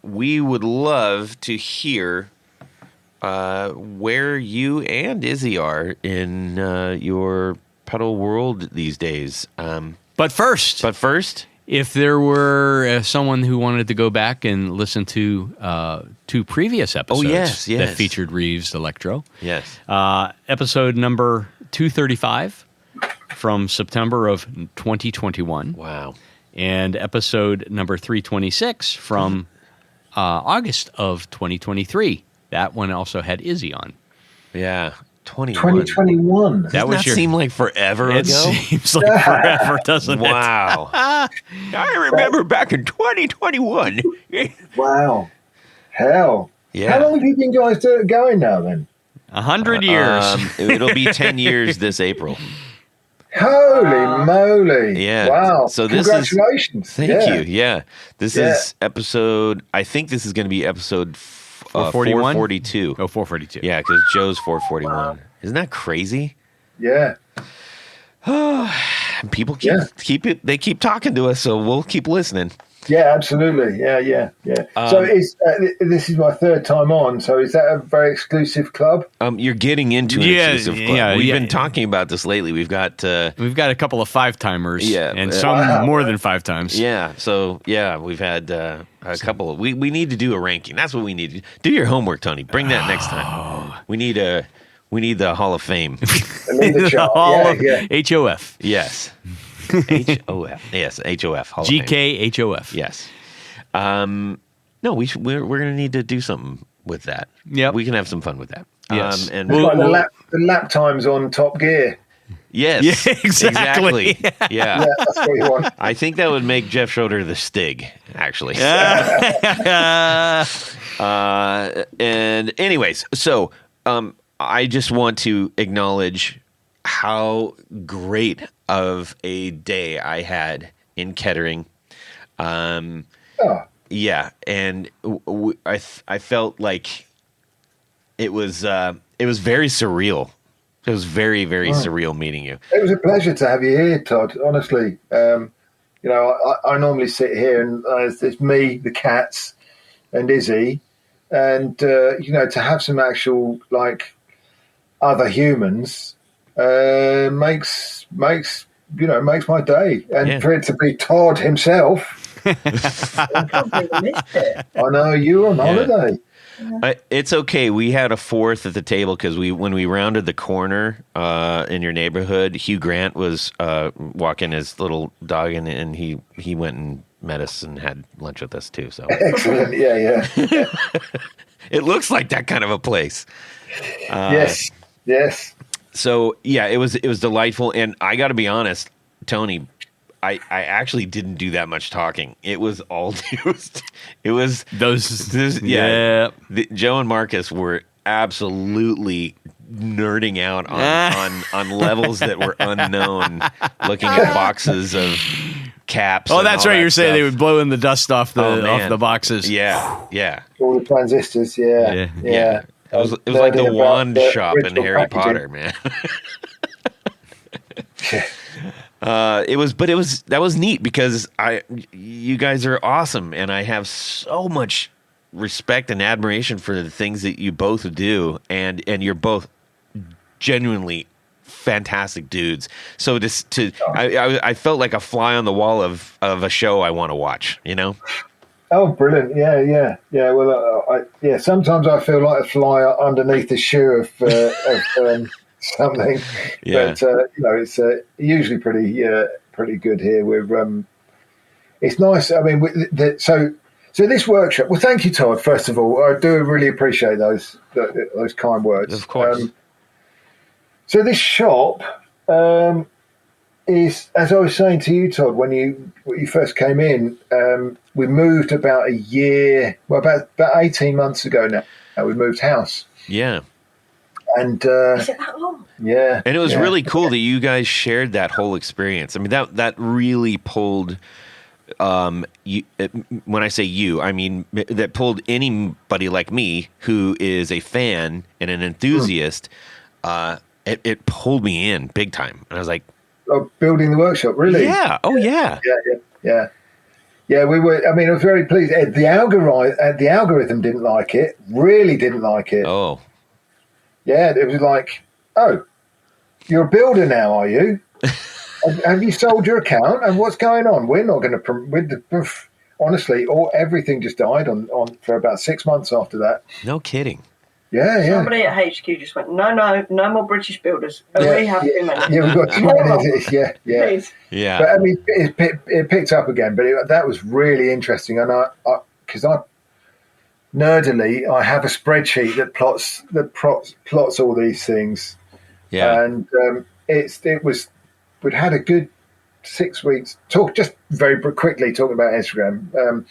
We would love to hear where you and Izzy are in your pedal world these days. But first, if there were someone who wanted to go back and listen to 2 previous episodes yes. that featured Reeves Electro. Yes. Episode number 235 from September of 2021. Wow. And episode number 326 from August of 2023. That one also had Izzy on. Yeah. 2021. That would seem like forever ago. It seems like forever, doesn't it? Wow. I remember back in 2021. Wow. Hell. Yeah. How long have you been guys going now then? 100 years. It'll be 10 years this April. Holy moly. Yeah. Wow. So this congratulations. Thank you. Yeah. This is episode, I think this is going to be episode 442. Oh, 442. Yeah, because Joe's 441. Wow. Isn't that crazy? Yeah. People keep it. They keep talking to us, so we'll keep listening. Yeah, absolutely. Yeah. So this is my 3rd time on. So is that a very exclusive club? You're getting into an exclusive club. Yeah, We've been talking about this lately. We've got a couple of 5-timers. Yeah, and some more than 5 times. Yeah. So we've had a couple of. We need to do a ranking. That's what we need to do. Your homework, Tony. Bring that next time. We need the Hall of Fame. The Hall of HOF. Yes. HOF. Yes, HOF. Hall of Fame. GKHOF. Yes. No, we're going to need to do something with that. Yeah, we can have some fun with that. Yes, and the lap times on Top Gear. Yes. Yeah, exactly. Yeah. That's what you want. I think that would make Jeff Schroeder the Stig, actually. And anyways, so I just want to acknowledge how great of a day I had in Kettering. Yeah, and I felt like it was very surreal. It was very, very surreal meeting you. It was a pleasure to have you here, Todd. Honestly, I normally sit here and it's me, the cats, and Izzy, and to have some actual other humans makes my day, and for it to be Todd himself. I know you were on holiday. It's okay. We had a 4th at the table because when we rounded the corner in your neighborhood, Hugh Grant was walking his little dog, and he went and met us and had lunch with us too. So excellent. Yeah. It looks like that kind of a place. Yes. So it was delightful, and I got to be honest, Tony, I actually didn't do that much talking. It was all Joe and Markus were absolutely nerding out on levels that were unknown, looking at boxes of caps. Oh, that's right. You're saying stuff. they would blow in the dust off the boxes. Yeah. All the transistors. Yeah. It was like the wand shop in Harry Potter, man. That was neat because you guys are awesome, and I have so much respect and admiration for the things that you both do, and you're both genuinely fantastic dudes. So I felt like a fly on the wall of a show I want to watch, Oh, brilliant! Yeah. Well, sometimes I feel like a fly underneath the shoe of something. Yeah. But it's usually pretty good here. It's nice. I mean, so this workshop. Well, thank you, Todd. First of all, I do really appreciate those kind words. Of course. So this shop is, as I was saying to you, Todd, when you first came in, we moved about a year, well, about 18 months ago now. We moved house. Yeah. And Is it that long? yeah. And it was yeah. really cool that you guys shared that whole experience. I mean, that really pulled. When I say you, I mean that pulled anybody like me who is a fan and an enthusiast. It pulled me in big time, and I was like, Building the workshop, really? "Yeah, oh yeah, Yeah, we were. I mean, I was very pleased. The algorithm didn't like it. Really didn't like it. oh Yeah, it was like, oh, you're a builder now, are you? Have you sold your account? And what's going on? We're not going to. Honestly, everything just died on for about 6 months after that. no kidding." Yeah. Somebody at HQ just went, no more British builders. We have too many. Yeah, we've got too many. Yeah. Please. Yeah, But I mean, it picked up again. But that was really interesting, and because I nerdily, I have a spreadsheet that plots all these things. yeah, And we'd had a good 6 weeks. Just very quickly talking about Instagram.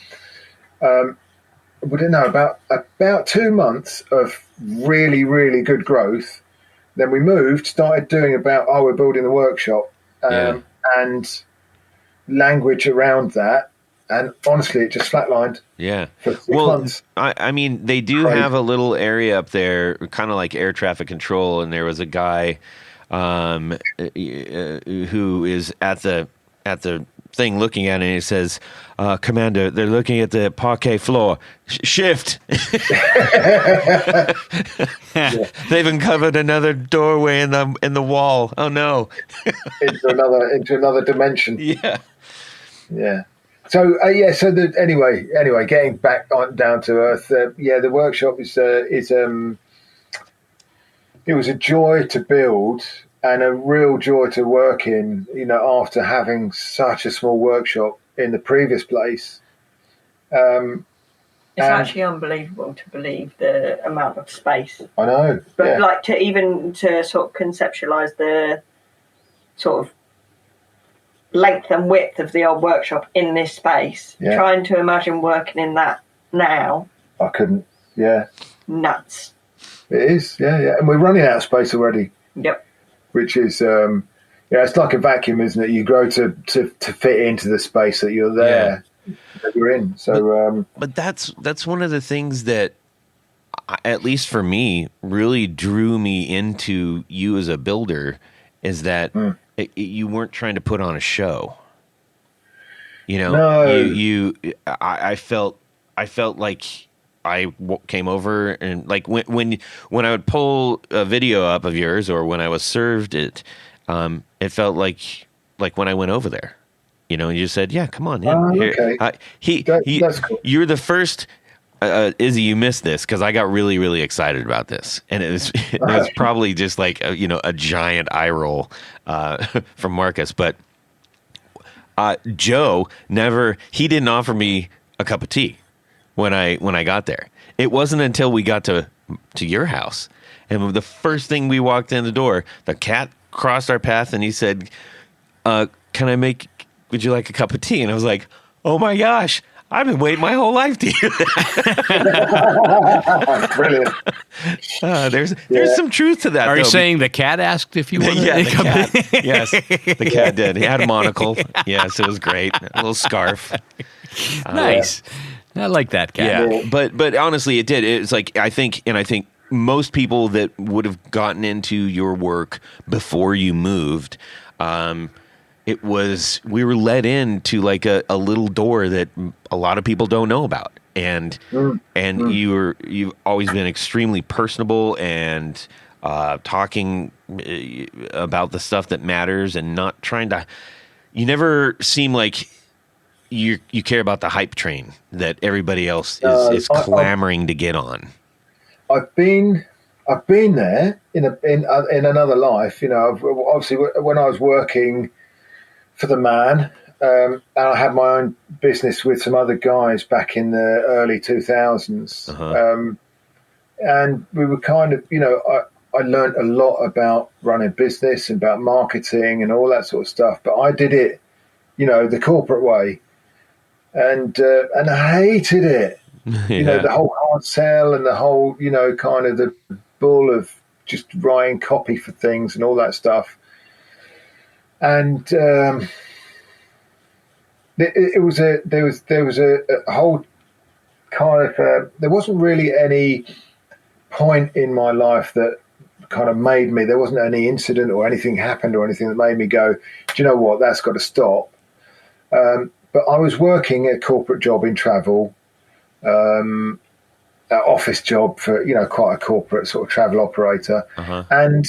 We didn't know about 2 months of really, really good growth. Then we moved, started doing we're building the workshop, and language around that. And honestly, it just flatlined. yeah. For 6 months. I mean, they do Crazy. have a little area up there, kind of like air traffic control, and there was a guy who is at the thing looking at it, and he says, "Commander, they're looking at the parquet floor. Shift." They've uncovered another doorway in the wall. Oh no! into another dimension. Yeah. Yeah. So anyway, getting back down to earth. The workshop it was a joy to build and a real joy to work in. After having such a small workshop in the previous place. It's actually unbelievable to believe the amount of space. I know. But to sort of conceptualize the sort of length and width of the old workshop in this space, trying to imagine working in that now. I couldn't. Yeah. Nuts. It is. Yeah. And we're running out of space already. Yep. Which is, it's like a vacuum, isn't it? You grow to fit into the space that you're there. That you're in. So, but that's one of the things that, at least for me, really drew me into you as a builder, is that you weren't trying to put on a show. No. I felt like I came over, and like when I would pull a video up of yours, or when I was served it, it felt like when I went over there. And you said, "Yeah, come on in." Okay. That's cool. You're the first, Izzy. You missed this because I got really, really excited about this, and it was probably just like a giant eye roll from Markus. But Joe he didn't offer me a cup of tea when I got there. It wasn't until we got to your house, and the first thing we walked in the door, the cat crossed our path, and he said, would you like a cup of tea? And I was like, oh my gosh, I've been waiting my whole life to hear that. Brilliant. There's some truth to that. Are you saying the cat asked if you wanted the to come cat. Yes, the cat did. He had a monocle. Yes, it was great. A little scarf. Nice. I like that cat. Yeah, but honestly, it did. It's like I think most people that would have gotten into your work before you moved, we were let into like a little door that a lot of people don't know about, and you've always been extremely personable and talking about the stuff that matters, and not trying to. You never seem like you care about the hype train that everybody else is clamoring to get on. I've been there in another life. Obviously when I was working for the Man, and I had my own business with some other guys back in the early 2000s. And we were kind of, I learned a lot about running business and about marketing and all that sort of stuff. But I did it, the corporate way, and I hated it. Yeah. The whole hard sell and the whole, kind of the bull of just writing copy for things and all that stuff. And there was a whole kind of there wasn't really any point in my life that kind of made me. There wasn't any incident or anything happened or anything that made me go, do you know what? That's got to stop. But I was working a corporate job in travel. An office job for quite a corporate sort of travel operator, and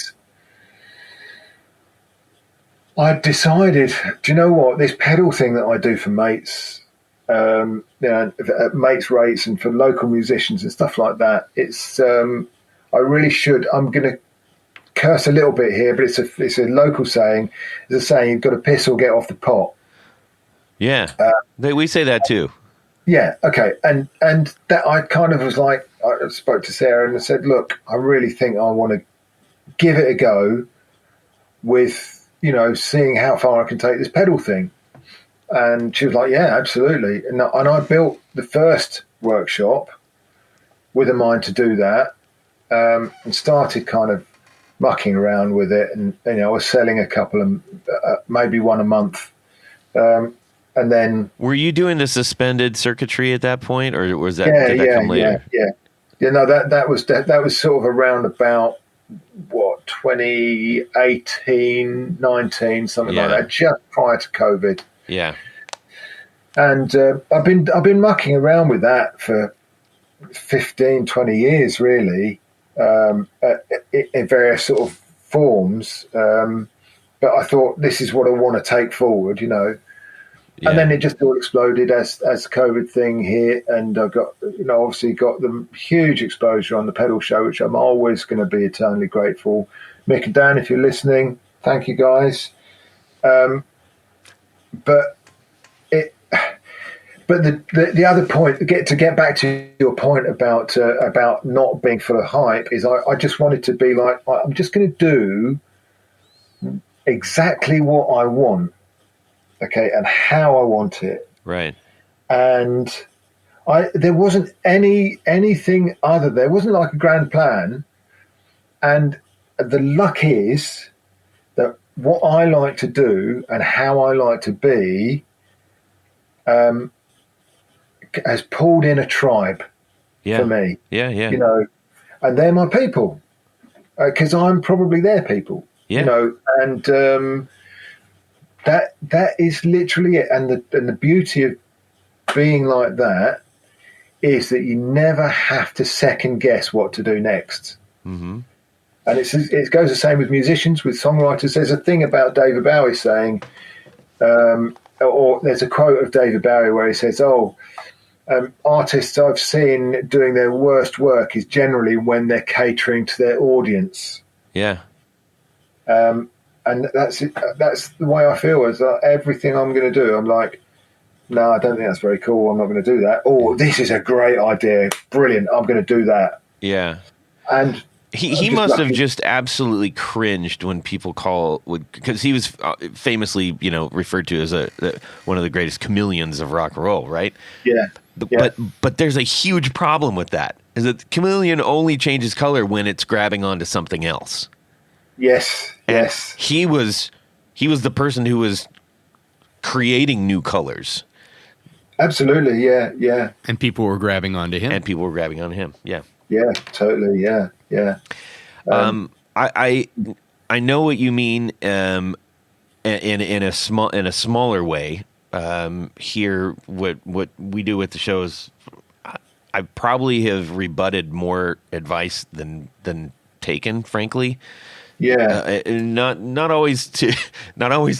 I decided, do you know what, this pedal thing that I do for mates, at mates rates and for local musicians and stuff like that, it's I really should. I'm going to curse a little bit here, but it's a local saying. It's a saying: you've got to piss or get off the pot. Yeah, we say that too. Yeah, okay, and that I kind of was like, I spoke to Sarah and I said, look, I really think I want to give it a go with, seeing how far I can take this pedal thing. And she was like, yeah, absolutely. And I built the first workshop with a mind to do that, and started kind of mucking around with it. And, I was selling a couple of, maybe one a month. And then, were you doing the suspended circuitry at that point, or was that did that come later? Yeah. No, that was sort of around about 2018, 19, something like that, just prior to COVID. Yeah. And I've been mucking around with that for 15, 20 years, really, in various sort of forms. But I thought this is what I want to take forward, Yeah. And then it just all exploded as the COVID thing hit, and I got, obviously got the huge exposure on the pedal show, which I'm always going to be eternally grateful. Mick and Dan, if you're listening, thank you guys. But the other point, to get back to your point about not being full of hype, is I just wanted to be like, I'm just going to do exactly what I want. Okay, and how I want it. Right. And there wasn't anything other. There wasn't like a grand plan. And the luck is that what I like to do and how I like to be has pulled in a tribe for me. Yeah, yeah. And they're my people because I'm probably their people. Yeah. And that is literally it. And the beauty of being like that is that you never have to second guess what to do next. Mm-hmm. And it goes the same with musicians, with songwriters. There's a thing about David Bowie saying, or there's a quote of David Bowie where he says, artists I've seen doing their worst work is generally when they're catering to their audience. Yeah. And that's it. That's the way I feel. Is that everything I'm going to do, I'm like, no, I don't think that's very cool. I'm not going to do that. Oh, this is a great idea. Brilliant. I'm going to do that. Yeah. And he must have just absolutely cringed when people because he was famously, referred to as one of the greatest chameleons of rock and roll, right? Yeah. But there's a huge problem with that. Is that the chameleon only changes color when it's grabbing onto something else. Yes. And he was the person who was creating new colors. Absolutely, yeah. And people were grabbing onto him. Yeah. Yeah, totally, yeah. I know what you mean. In a smaller way. Here, what we do with the shows, I probably have rebutted more advice than taken, frankly. Yeah. Not always to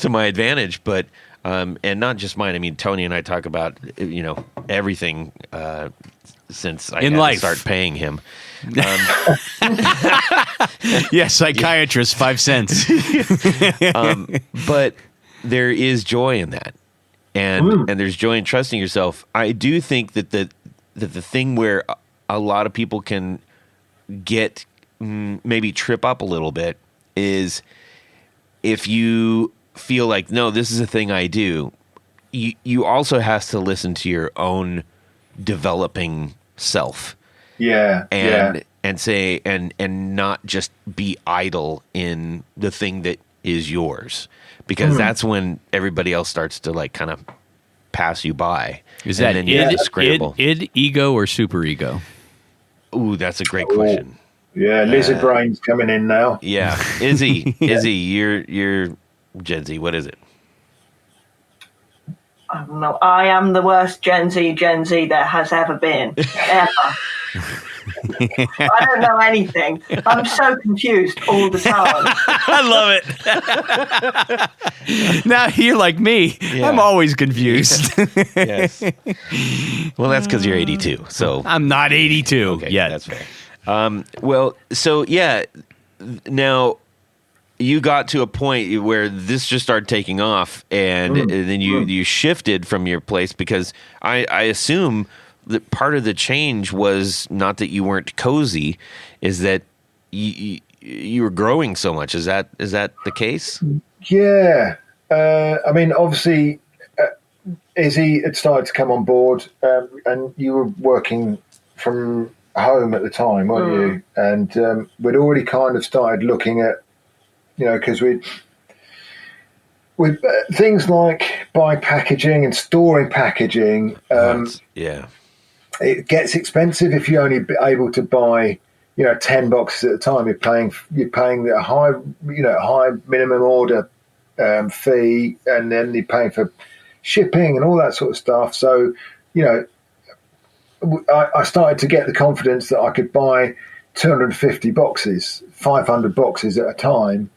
my advantage, but and not just mine. I mean, Tony and I talk about everything since I had to start paying him. Yeah, psychiatrist, 5 cents. But there is joy in that, and there's joy in trusting yourself. I do think that the thing where a lot of people can get maybe trip up a little bit is if you feel like, no, this is a thing I do, you also has to listen to your own developing self. Yeah. And say and not just be idle in the thing that is yours, because that's when everybody else starts to like kind of pass you by. Is that then you have to scramble? id, ego, or super ego? Ooh, that's a great question. Yeah, lizard brains coming in now. Yeah, Izzy, you're Gen Z. What is it? I don't know. I am the worst Gen Z there has ever been. Ever. I don't know anything. I'm so confused all the time. I love it. Now you're like me. Yeah. I'm always confused. Yes. Well, that's because you're 82. So I'm not 82 okay, yet. that's fair. Well, so yeah, now you got to a point where this just started taking off, and then you shifted from your place, because I assume that part of the change was not that you weren't cozy, is that you were growing so much. Is that the case? Yeah. I mean, obviously, Izzy had started to come on board, and you were working from home at the time, weren't you? And we'd already kind of started looking at, because with things like buy packaging and storing packaging, it gets expensive if you're only able to buy 10 boxes at a time. You're paying a high minimum order fee, and then you're paying for shipping and all that sort of stuff. So I started to get the confidence that I could buy 250 boxes, 500 boxes at a time.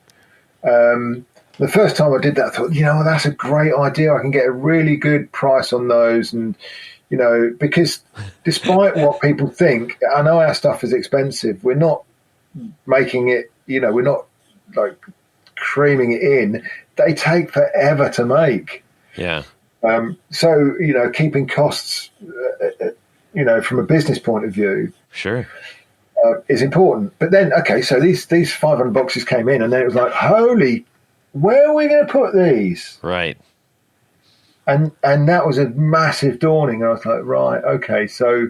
The first time I did that, I thought, that's a great idea. I can get a really good price on those. And, because despite what people think, I know our stuff is expensive. We're not making it, we're not like creaming it in. They take forever to make. Yeah. So, keeping costs, from a business point of view. Sure. Is important. But then, okay, so these 500 boxes came in, and then it was like, holy, where are we going to put these? Right. And that was a massive dawning. I was like, right, okay, so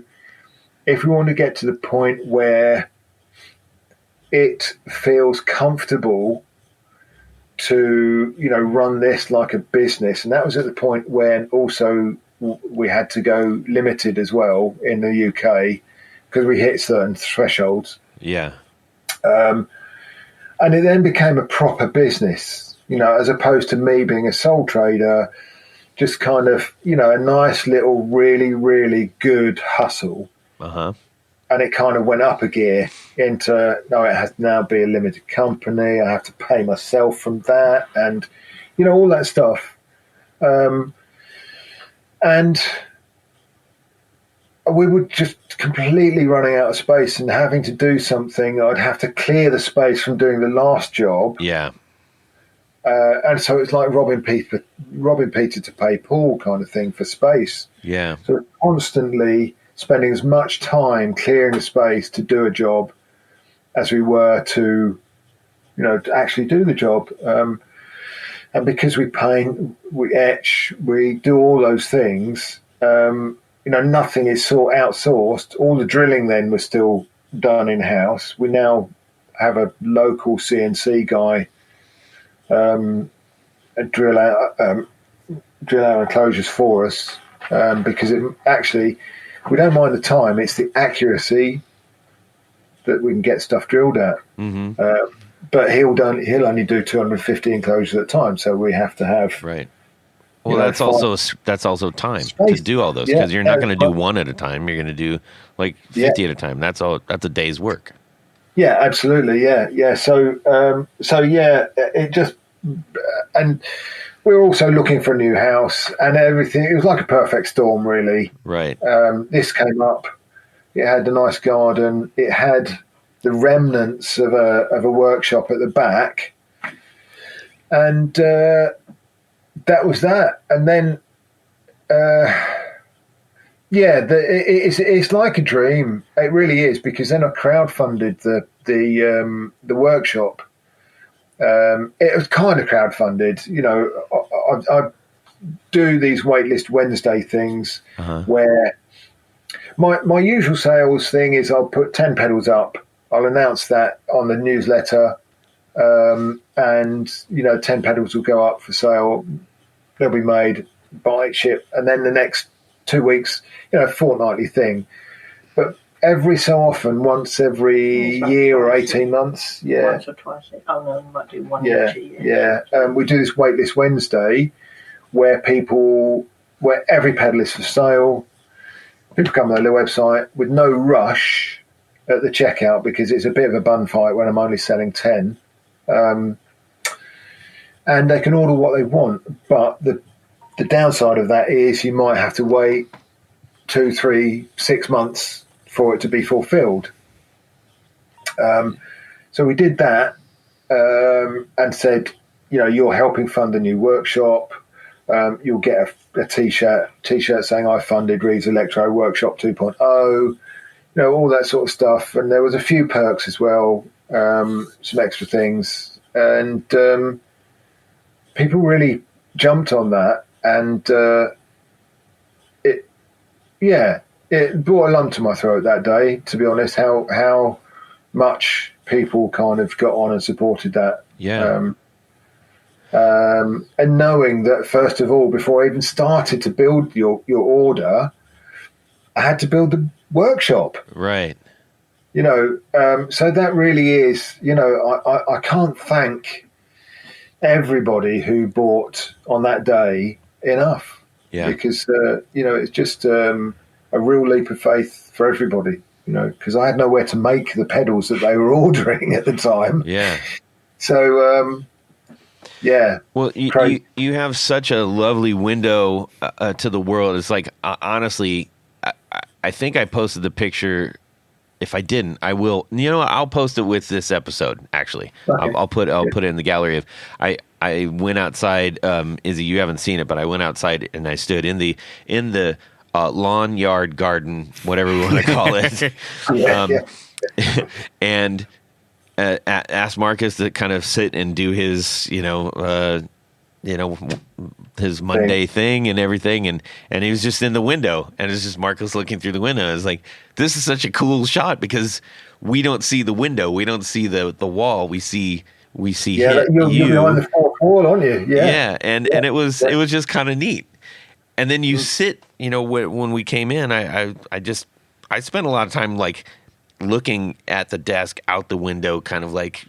if we want to get to the point where it feels comfortable to, run this like a business, and that was at the point when also we had to go limited as well in the UK, because we hit certain thresholds. Yeah. And it then became a proper business, as opposed to me being a sole trader, just kind of, a nice little, really, really good hustle. Uh-huh. And it kind of went up a gear into, no, it has to now be a limited company. I have to pay myself from that, and, all that stuff. And we were just completely running out of space and having to do something. I'd have to clear the space from doing the last job. Yeah. And so it's like robbing Peter to pay Paul kind of thing for space. Yeah. So constantly spending as much time clearing the space to do a job as we were to, to actually do the job. And because we paint, we etch, we do all those things, nothing is outsourced. All the drilling then was still done in-house. We now have a local CNC guy drill out enclosures for us, because we don't mind the time. It's the accuracy that we can get stuff drilled at. Mm-hmm. But he'll only do 250 enclosures at a time, so we have to have right. Well, that's also time space to do all those, because you're not going to do one at a time. You're going to do like 50 at a time. That's a day's work. Yeah, absolutely. Yeah. So it just, and we were also looking for a new house and everything. It was like a perfect storm, really. Right. This came up. It had a nice garden. It had the remnants of a workshop at the back, and that was that. And then, it's like a dream. It really is, because then I crowdfunded the workshop. It was kind of crowdfunded. You know, I do these waitlist Wednesday things where my usual sales thing is I'll put 10 pedals up. I'll announce that on the newsletter, and 10 pedals will go up for sale. They'll be made, buy, ship, and then the next 2 weeks, fortnightly thing. But every so often, once every year or 18 months, Once or twice. Oh no, we might do one each a year. we do this waitlist Wednesday where every pedal is for sale. People come on the website with no rush at the checkout because it's a bit of a bun fight when I'm only selling 10. And they can order what they want. But the downside of that is you might have to wait 2, 3, 6 months for it to be fulfilled. So we did that and said, you're helping fund a new workshop. You'll get a t-shirt saying I funded Reeves Electro Workshop 2.0, all that sort of stuff. And there was a few perks as well, some extra things. And people really jumped on that. And it brought a lump to my throat that day, to be honest, how much people kind of got on and supported that. Yeah. And knowing that, first of all, before I even started to build your order, I had to build the workshop. Right. So that really is, I can't thank everybody who bought on that day enough. Yeah. Because, it's just a real leap of faith for everybody, because I had nowhere to make the pedals that they were ordering at the time. Yeah. So, Well, you have such a lovely window to the world. It's like, honestly, I think I posted the picture. If I didn't, I will. I'll post it with this episode. Actually, okay. I'll put it in the gallery. I went outside. Izzy, you haven't seen it, but I went outside and I stood in the lawn, yard, garden, whatever we want to call it, and asked Markus to kind of sit and do his, his Monday thing and everything, and he was just in the window, and it's just Markus looking through the window. It's like, this is such a cool shot because we don't see the window, we don't see the wall, we see you're behind the fourth wall, aren't you? And it was just kind of neat. And then you sit, when we came in, I spent a lot of time like looking at the desk out the window, kind of like,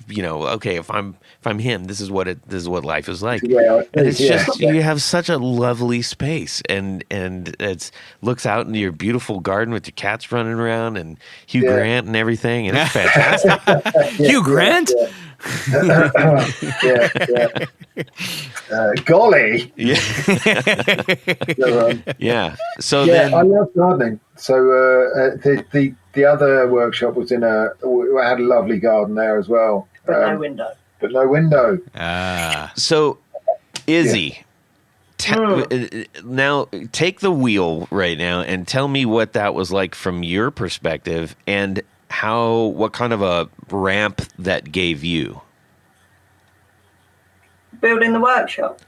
okay, if I'm him, this is what life is like. Yeah, and it's just, you have such a lovely space, and it's looks out into your beautiful garden with your cats running around and Hugh Grant and everything, and it's fantastic. Hugh Grant? Golly. Yeah. Yeah. So then I love gardening. So the other workshop was we had a lovely garden there as well. But no window. But no window. So, Izzy, now take the wheel right now and tell me what that was like from your perspective, and what kind of a ramp that gave you. Building the workshop.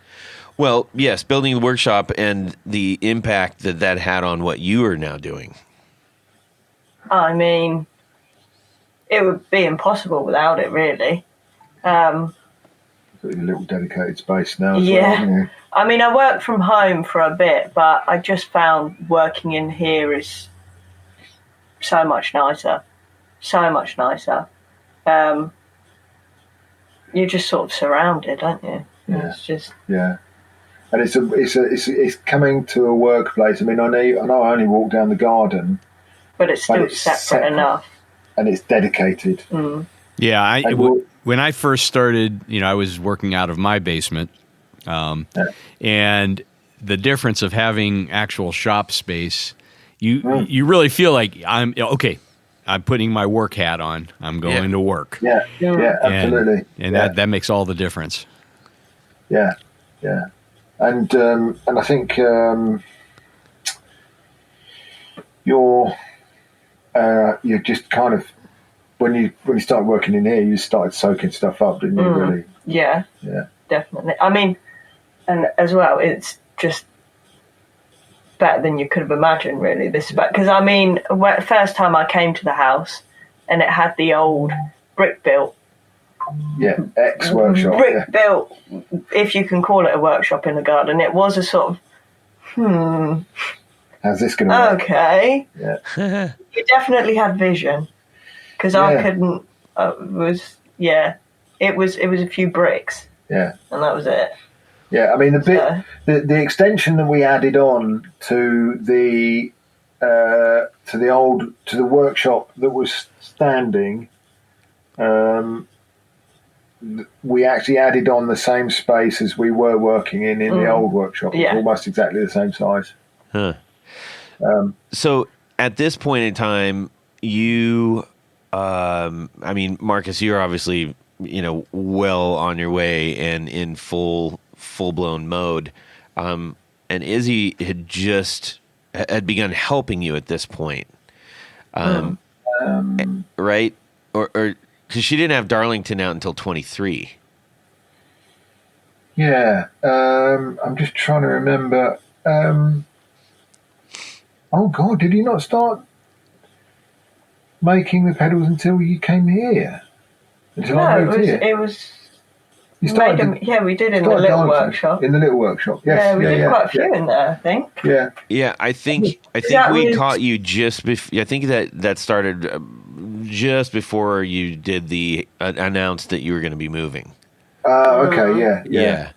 Well, yes, building the workshop and the impact that had on what you are now doing. I mean, it would be impossible without it, really. Got a little dedicated space now. Well, I mean, I worked from home for a bit, but I just found working in here is so much nicer. So much nicer. You're just sort of surrounded, aren't you? Yeah. It's just and it's coming to a workplace. I mean, I know I only walk down the garden, but it's still separate enough, and it's dedicated. Yeah, when I first started, I was working out of my basement, and the difference of having actual shop space, you really feel like I'm putting my work hat on. I'm going to work. Yeah, absolutely. And that makes all the difference. Yeah. And I think you're just kind of when you started working in here, you started soaking stuff up, didn't you? Really? Yeah, Yeah. definitely. I mean, and as well, it's just better than you could have imagined, really. This, because I mean, first time I came to the house, and it had the old brick built. Yeah, ex workshop. Brick built, if you can call it a workshop in the garden. It was a sort of How's this going to work? okay. Yeah. You definitely had vision, because I couldn't. It was a few bricks. Yeah. And that was it. Yeah, I mean the extension that we added on to the workshop that was standing, we actually added on the same space as we were working in the old workshop. It's almost exactly the same size. Huh. So at this point in time, you, I mean, Markus, you're obviously, well on your way and in full blown mode. And Izzy had begun helping you at this point. Right? Or because she didn't have Darlington out until 23. Yeah. I'm just trying to remember. Oh God, did you not start making the pedals until you came here? I moved here? It was. You started. We did in the little workshop. In the little workshop, yes. Yeah, we did quite a few in there, I think. Yeah. Yeah, I think we caught you just before. I think that started just before you did the announced that you were going to be moving. Okay, yeah.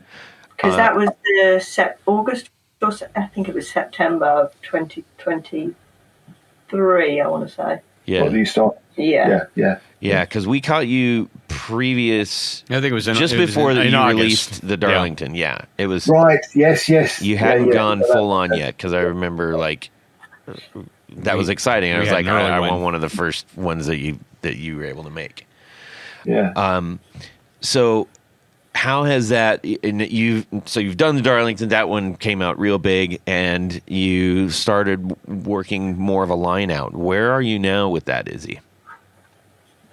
Because that was the August, or I think it was September of 2023. I want to say. Yeah. What do you start? Yeah. Yeah, because we caught you previous. I think it was just before you August. Released the Darlington. Yeah, it was right. Yes. You hadn't gone full on yet, because I remember that was exciting. I was like, I want one of the first ones that you were able to make. Yeah. So how has that? You've done the Darlington. That one came out real big, and you started working more of a line out. Where are you now with that, Izzy?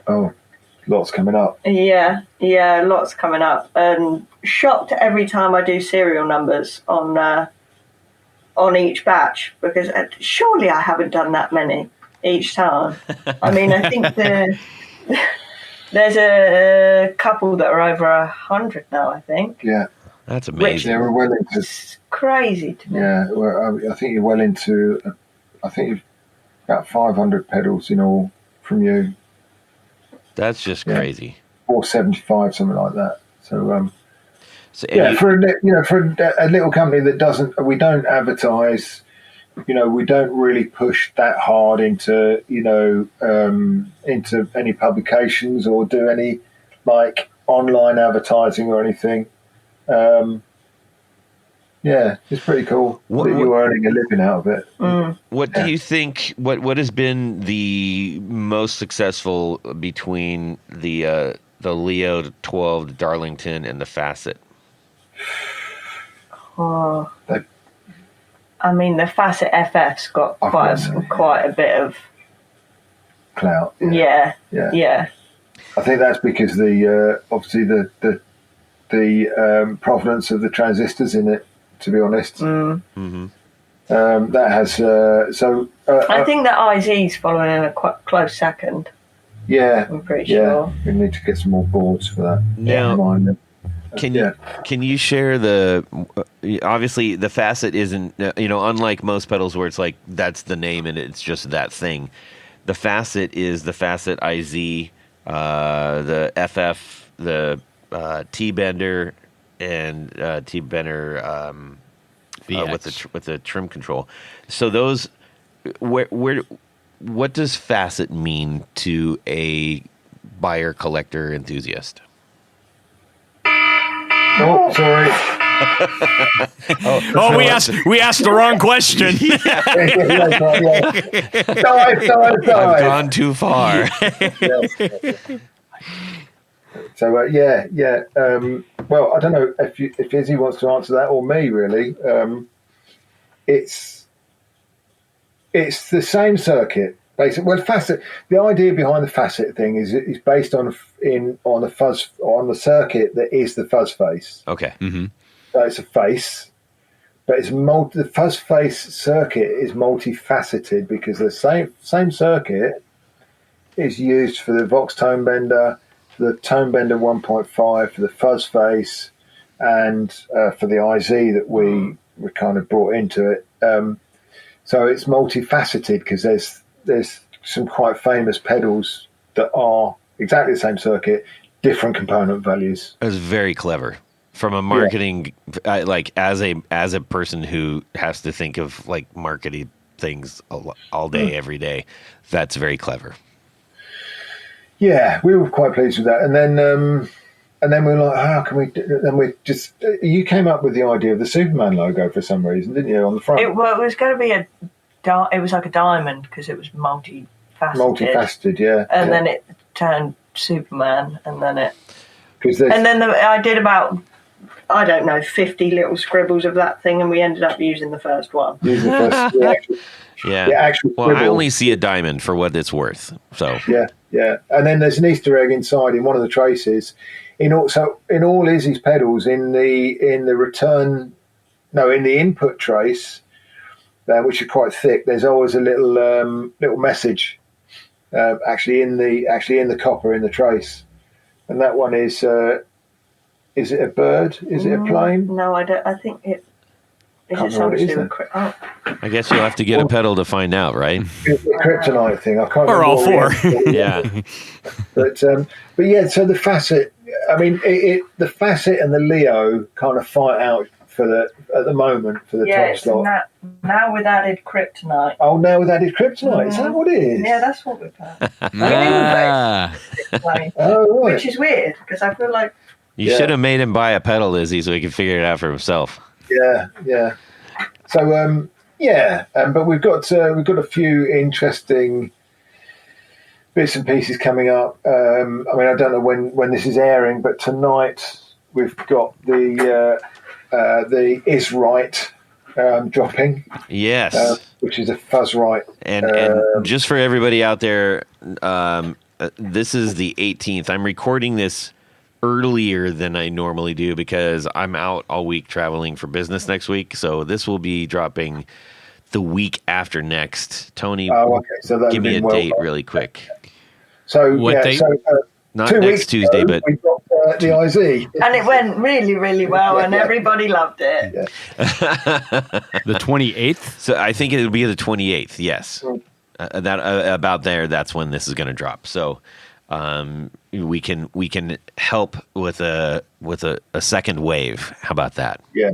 Oh, lots coming up. Yeah, lots coming up. And shocked every time I do serial numbers on each batch, because surely I haven't done that many each time. I mean, I think there's a couple that are over 100 now, I think. Yeah. That's amazing. Yeah, we're well into. It's crazy to me. Yeah, well, I think you're well into. I think you've about 500 pedals in all from you. That's just crazy. 475, something like that. So, for a little company that we don't advertise, we don't really push that hard into any publications or do any online advertising or anything. It's pretty cool that you're earning a living out of it. What do you think? What has been the most successful between the Leo 12, the Darlington, and the Facet? I mean, the Facet FF's got quite a bit of clout. Yeah. I think that's because obviously the provenance of the transistors in it. To be honest, that has I think that IZ's following in a quite close second. Yeah, I'm pretty sure. We need to get some more boards for that. Now, can you share obviously the Facet isn't unlike most pedals where it's like that's the name and it's just that thing. The Facet is the Facet IZ, the FF, the T-Bender. And T-Bender with the trim control. So those, what does Facet mean to a buyer, collector, enthusiast? Oh, sorry. We asked the wrong question. Dive. I've gone too far. So well, I don't know if Izzy wants to answer that or me. Really, it's the same circuit. Basically, well, facet. The idea behind the facet thing is based on the circuit that is the fuzz face. Okay. So it's a face, but the fuzz face circuit is multifaceted because the same circuit is used for the Vox Tone Bender, the Tone Bender 1.5, for the fuzz face, and for the IZ that we kind of brought into it. So it's multifaceted because there's some quite famous pedals that are exactly the same circuit, different component values. It was very clever from a marketing, like as a person who has to think of like marketing things all day, every day. That's very clever. Yeah, we were quite pleased with that. And then we were like, how can we do? Then we just, you came up with the idea of the Superman logo for some reason, didn't you, on the front? It was going to be it was like a diamond because it was multifaceted. Multifaceted, yeah. And then it turned Superman, and then I did about, I don't know, 50 little scribbles of that thing, and we ended up using the first one. Using the first, yeah. The actual well, I scribble. only see a diamond for what it's worth. So yeah. And then there's an Easter egg inside in one of the traces. In all Izzy's pedals, in the input trace, which is quite thick, there's always a little message actually in the copper in the trace, and that one is it a bird? Is it a plane? No, I don't. I think it. Is it something to do with I guess you'll have to get a pedal to find out, right? It's the kryptonite thing. I can't. Or remember all four. Yeah. But yeah. So the facet. I mean, the facet and the Leo kind of fight out at the moment for the top slot. Now with added kryptonite. Oh, now with added kryptonite. Is that what it is? Yeah, that's what we've got. Oh, right. Which is weird because I feel like You should have made him buy a pedal, Izzy, so he could figure it out for himself. Yeah. So but we've got a few interesting bits and pieces coming up. I mean, I don't know when this is airing, but tonight we've got the Is Right dropping. Yes. Which is a fuzz right. And just for everybody out there, this is the 18th. I'm recording this earlier than I normally do because I'm out all week traveling for business next week. So this will be dropping the week after next. Tony, so give me a date really quick. So what date? So, not 2 next weeks Tuesday, ago, but we got the IZ, and it went really, really well, and everybody loved it. Yeah. The 28th? So I think it'll be the 28th. Yes, about there. That's when this is going to drop. So we can help with a second wave. How about that? Yeah,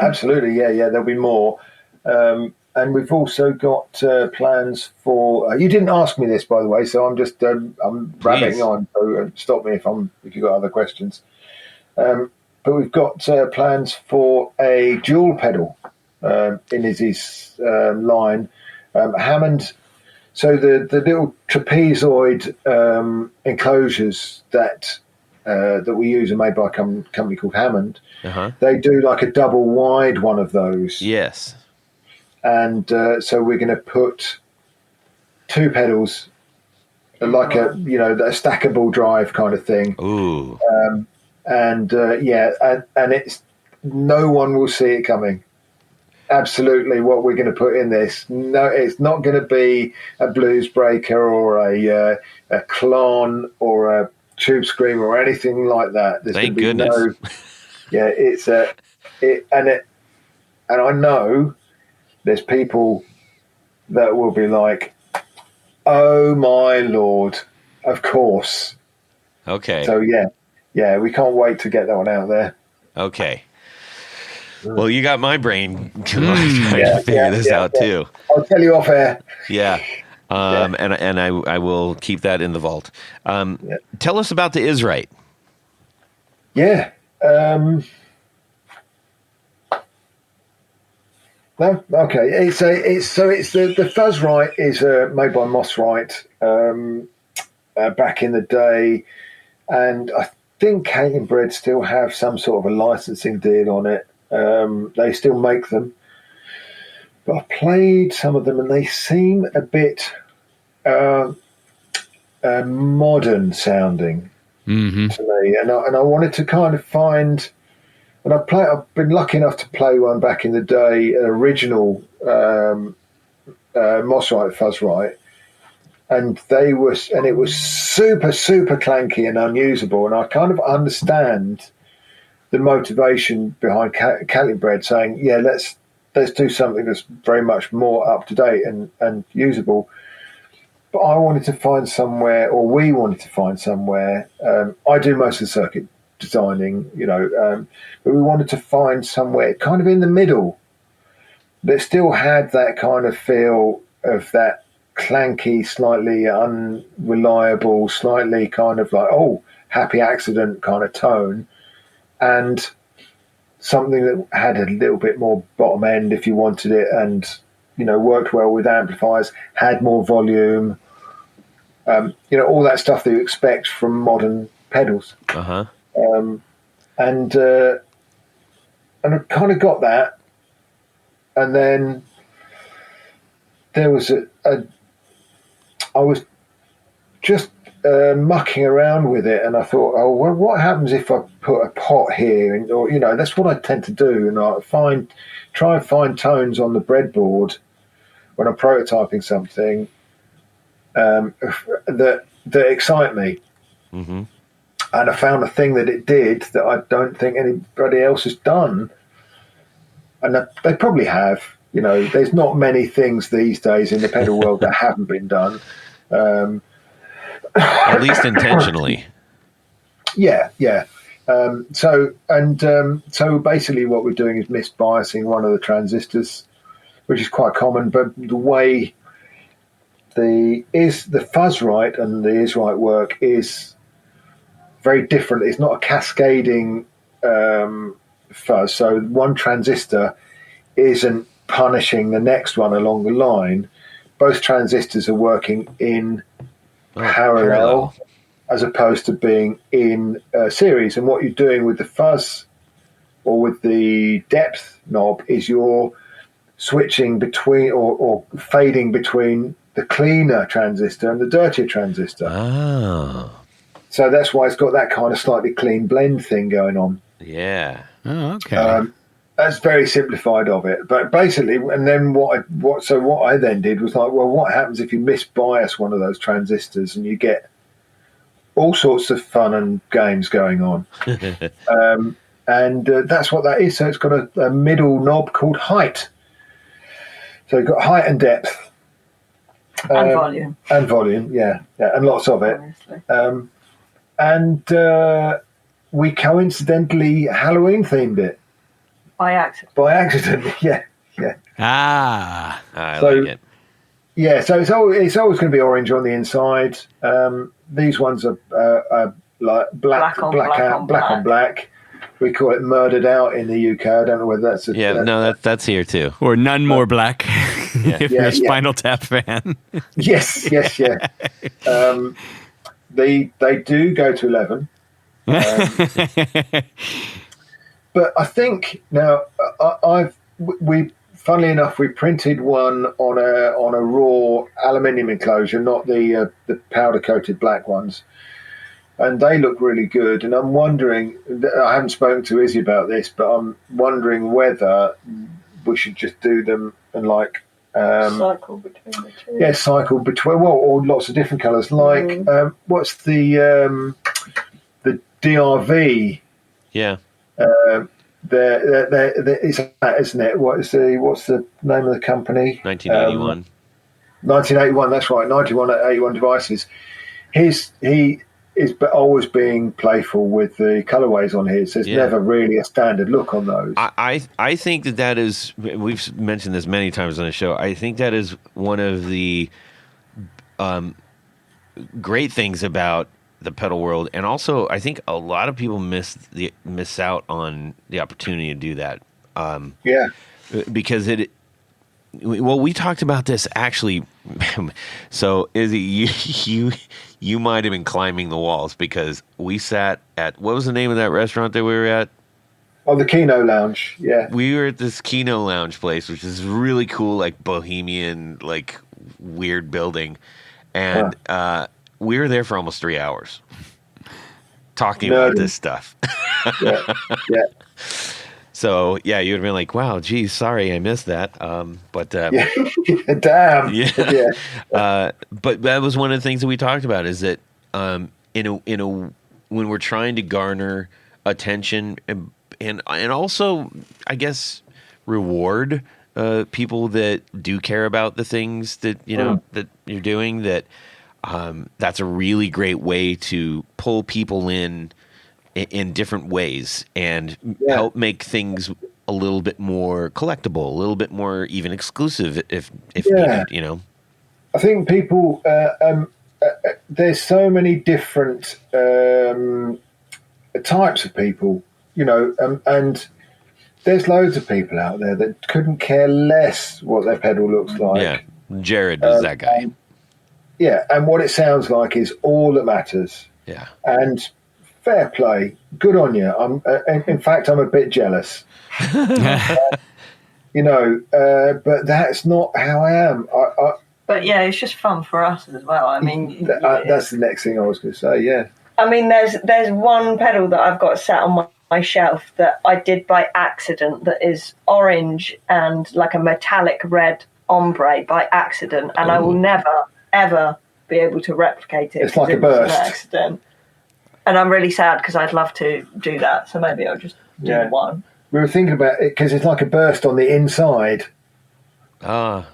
absolutely. Yeah. There'll be more, and we've also got plans for. You didn't ask me this, by the way, so I'm just I'm rabbiting on. So stop me if you've got other questions. But we've got plans for a dual pedal in Izzy's line, Hammond. So the little trapezoid enclosures that we use are made by a company called Hammond. Uh-huh. They do like a double wide one of those. Yes. And so we're going to put two pedals, like a stackable drive kind of thing. Ooh. And it's no one will see it coming. Absolutely, what we're going to put in this. No, it's not going to be a blues breaker or a Klon or a tube screamer or anything like that. There's Thank going to be goodness. and I know there's people that will be like, "Oh my Lord, of course." Okay. So yeah, we can't wait to get that one out there. Okay. Well, you got my brain trying to figure this out too. I'll tell you off air. Yeah. And I will keep that in the vault. Tell us about the Is Right. Yeah. No, okay. It's the Fuzz Right is made by Moss Wright back in the day, and I think Kate and Bread still have some sort of a licensing deal on it. They still make them, but I played some of them and they seem a bit uh, modern sounding Mm-hmm. to me, and I wanted to kind of find. And I've been lucky enough to play one back in the day, an original Mossrite Fuzzrite, and it was super super clanky and unusable. And I kind of understand the motivation behind Calibre saying, "Yeah, let's do something that's very much more up to date and usable." But I wanted to find somewhere, or we wanted to find somewhere. I do most of the circuit designing, but we wanted to find somewhere kind of in the middle that still had that kind of feel of that clanky, slightly unreliable, slightly kind of like, oh, happy accident kind of tone, and something that had a little bit more bottom end if you wanted it, and worked well with amplifiers, had more volume, all that stuff that you expect from modern pedals. Uh-huh. And I kind of got that, and then there was I was just mucking around with it, and I thought, oh, well, what happens if I put a pot here? And, or that's what I tend to do, and I try and find tones on the breadboard when I'm prototyping something that excite me. Mm-hmm. And I found a thing that it did that I don't think anybody else has done, and they probably have. There's not many things these days in the pedal world that haven't been done. At least intentionally. Yeah. So basically, what we're doing is misbiasing one of the transistors, which is quite common. But the way the Fuzzrite and the Izrite work is very different. It's not a cascading fuzz. So one transistor isn't punishing the next one along the line. Both transistors are working in parallel as opposed to being in series. And what you're doing with the fuzz or with the depth knob is you're switching between or fading between the cleaner transistor and the dirtier transistor. Oh. So that's why it's got that kind of slightly clean blend thing going on. Yeah. Oh, okay. That's very simplified of it. But basically, and then what I then did was like, well, what happens if you misbias one of those transistors and you get all sorts of fun and games going on? And that's what that is. So it's got a middle knob called height. So you've got height and depth. And volume. And volume, yeah, and lots of it. And we coincidentally Halloween themed it. By accident. By accident, yeah. Ah. I like it. Yeah, so it's always going to be orange on the inside. These ones are like black on black. We call it murdered out in the UK. I don't know whether that's that's here too. Or none more black. If you're a Spinal Tap fan. Yes. They do go to 11. But I think now funnily enough, we printed one on a raw aluminium enclosure, not the powder coated black ones, and they look really good. And I'm wondering, I haven't spoken to Izzy about this, but I'm wondering whether we should just do them and like cycle between the two. Yeah, cycle between or lots of different colours. Like what's the DRV? Yeah. It's that, isn't it? What's the name of the company? 1981. 1981. That's right. 1981 devices. He is always being playful with the colorways on his. There's never really a standard look on those. I think that is. We've mentioned this many times on the show. I think that is one of the great things about the pedal world, and also I think a lot of people miss out on the opportunity to do that. Because we talked about this actually. So Izzy, you might have been climbing the walls because we sat at, what was the name of that restaurant that we were at? Oh, the Kino Lounge. Yeah, we were at this Kino Lounge place, which is really cool, like bohemian, like weird building. and we were there for almost 3 hours talking about this stuff. Yeah. Yeah. So yeah, you would have been like, "Wow, geez, sorry, I missed that." But Yeah. Damn. yeah, Yeah. but that was one of the things that we talked about is that in a when we're trying to garner attention and also I guess reward people that do care about the things that that you're doing, that's a really great way to pull people in different ways and help make things a little bit more collectible, a little bit more even exclusive if needed. I think people there's so many different types of people, and there's loads of people out there that couldn't care less what their pedal looks like. Yeah, Jared is that guy. And what it sounds like is all that matters. Yeah, and fair play, good on you. In fact, I'm a bit jealous. But that's not how I am. But yeah, it's just fun for us as well. I mean, that's the next thing I was going to say. Yeah. I mean, there's one pedal that I've got sat on my shelf that I did by accident that is orange and like a metallic red ombre by accident, and I will never ever be able to replicate it. It's like a was burst. An accident. And I'm really sad because I'd love to do that. So maybe I'll just do one. We were thinking about it because it's like a burst on the inside. Ah.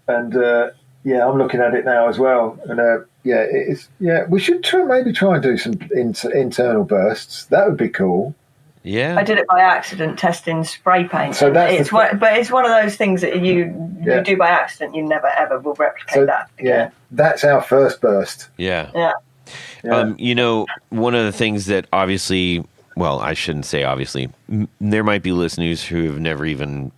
And I'm looking at it now as well. And it's we should maybe try and do some internal bursts. That would be cool. Yeah. I did it by accident testing spray paint. So but it's one of those things that you do by accident. You never ever will replicate that again. Yeah, that's our first burst. Yeah. Yeah. One of the things that obviously, well, I shouldn't say obviously, there might be listeners who have never even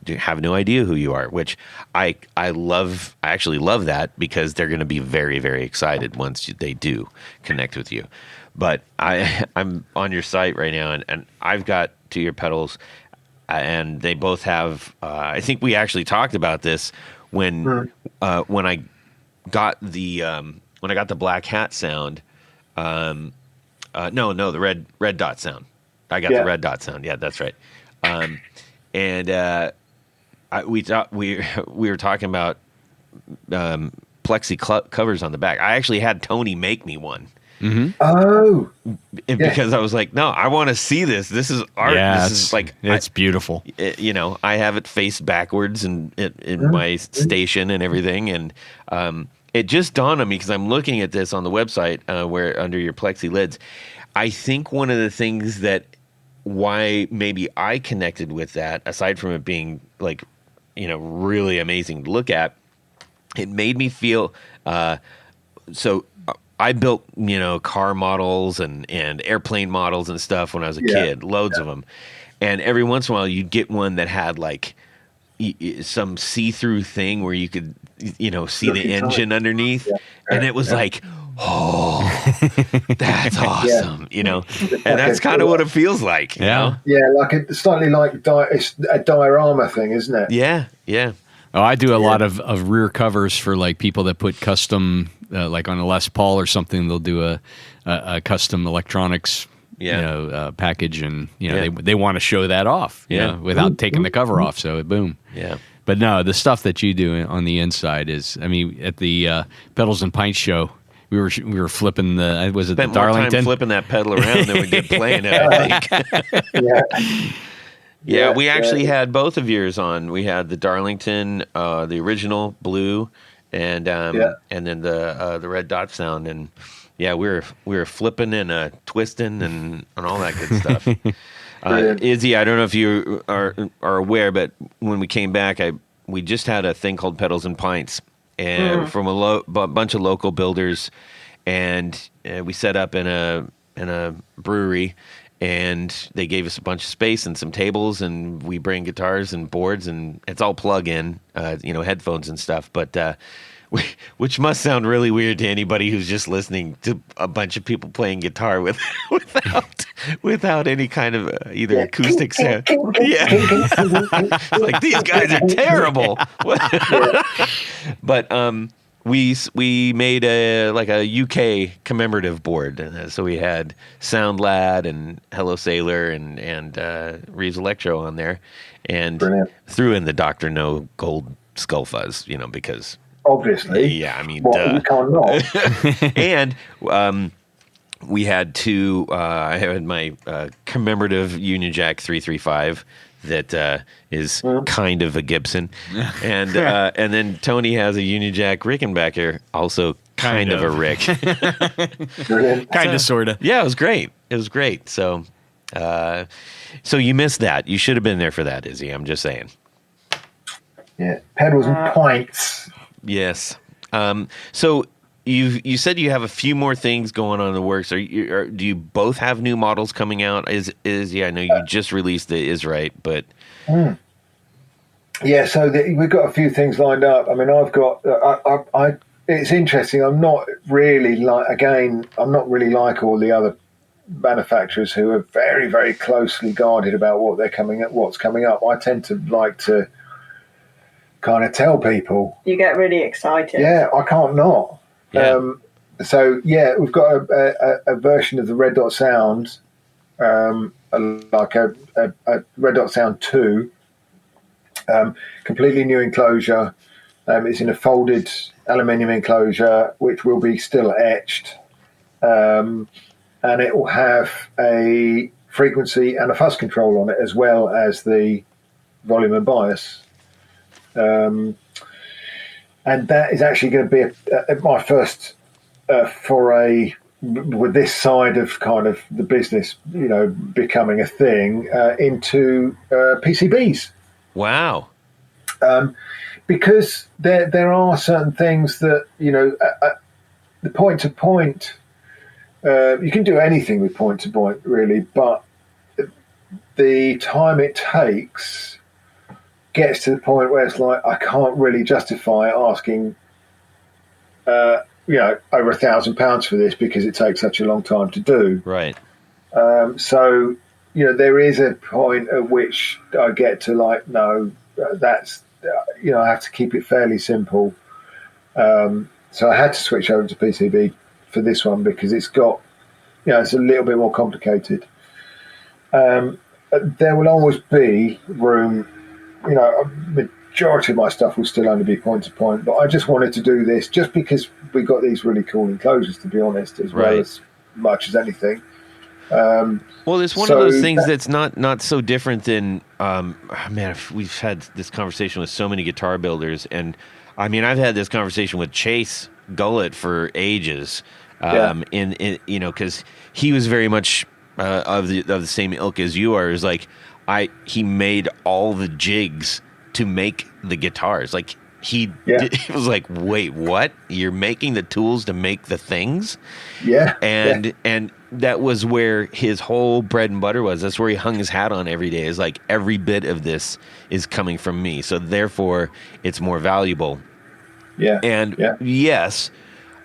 have no idea who you are, which I love. I actually love that because they're going to be very, very excited once they do connect with you. But I'm on your site right now, and I've got 2 of your pedals, and they both have. I think we actually talked about this when I got the black hat sound. No, the red dot sound. I got the red dot sound. Yeah, that's right. We were talking about plexi covers on the back. I actually had Tony make me one. Mm-hmm. Oh, because I was like, no, I want to see this. This is art. Yeah, this is like it's beautiful. I have it faced backwards in my station and everything, and it just dawned on me because I'm looking at this on the website where under your plexi lids. I think one of the things that why maybe I connected with that, aside from it being like, really amazing to look at, it made me feel so. I built, car models and airplane models and stuff when I was a kid, loads of them. And every once in a while you'd get one that had like some see-through thing where you could, see the engine underneath. Yeah. And it was like, oh, that's awesome, And that's kind of what it feels like. You know? Yeah, like slightly like it's a diorama thing, isn't it? Yeah, yeah. Oh, I do a lot of rear covers for like people that put custom, like on a Les Paul or something. They'll do a custom electronics, package, and they want to show that off, without taking the cover off. So boom, yeah. But no, the stuff that you do on the inside is, I mean, at the Pedals and Pints show, we were flipping the Spent Darlington? More time flipping that pedal around than we did playing it, I think. Yeah, we actually had both of yours on. We had the Darlington, the original blue, and then the red dot sound, and we were flipping and twisting and all that good stuff. Izzy, I don't know if you are aware, but when we came back, we just had a thing called Pedals and Pints, and from a bunch of local builders, and we set up in a brewery. And they gave us a bunch of space and some tables, and we bring guitars and boards, and it's all plug-in, headphones and stuff. But which must sound really weird to anybody who's just listening to a bunch of people playing guitar without any kind of either acoustic sound. It's like these guys are terrible. But we made a UK commemorative board. So we had Sound Lad and Hello Sailor and Reeves Electro on there, and Brilliant. threw in the Doctor No Gold Skull Fuzz, because Obviously. yeah, I mean, What, you can't not. and we had two. I had my commemorative Union Jack 335 that is kind of a Gibson, and then Tony has a Union Jack Rickenbacker, also kind of a Rick. Brilliant. Kind of, sort of. Yeah, it was great. It was great. So, so you missed that. You should have been there for that, Izzy. I'm just saying. Yeah. Pedals and pints. Yes. So you said you have a few more things going on in the works. Do you both have new models coming out? I know you just released the Is Right, but yeah. So we've got a few things lined up. I mean, I've got. It's interesting. I'm not really like all the other manufacturers who are very, very closely guarded about what's coming up. I tend to like to kind of tell people. You get really excited. Yeah, I can't not. Yeah. So yeah, we've got a version of the Red Dot Sound, like a Red Dot Sound 2, completely new enclosure. It's in a folded aluminium enclosure, which will be still etched, and it will have a frequency and a fuzz control on it, as well as the volume and bias. And that is actually going to be my first foray with this side of kind of the business, becoming a thing, into PCBs. wow. Because there are certain things that, the point-to-point, you can do anything with point-to-point, really, but the time it takes gets to the point where it's like I can't really justify asking, over £1,000 for this because it takes such a long time to do. Right. So, there is a point at which I get to like, no, that's, I have to keep it fairly simple. So I had to switch over to PCB for this one because it's got, it's a little bit more complicated. There will always be room. Majority of my stuff will still only be point to point, but I just wanted to do this just because we got these really cool enclosures, to be honest, as well as much as anything. Well, it's one of those things that's not so different than, we've had this conversation with so many guitar builders, and I mean, I've had this conversation with Chase Gullett for ages, because he was very much of the same ilk as you are. Is like, he made all the jigs to make the guitars. Like it was like, wait, what? You're making the tools to make the things? Yeah. And that was where his whole bread and butter was. That's where he hung his hat on every day. Is like, every bit of this is coming from me, so therefore it's more valuable. Yeah. And yes.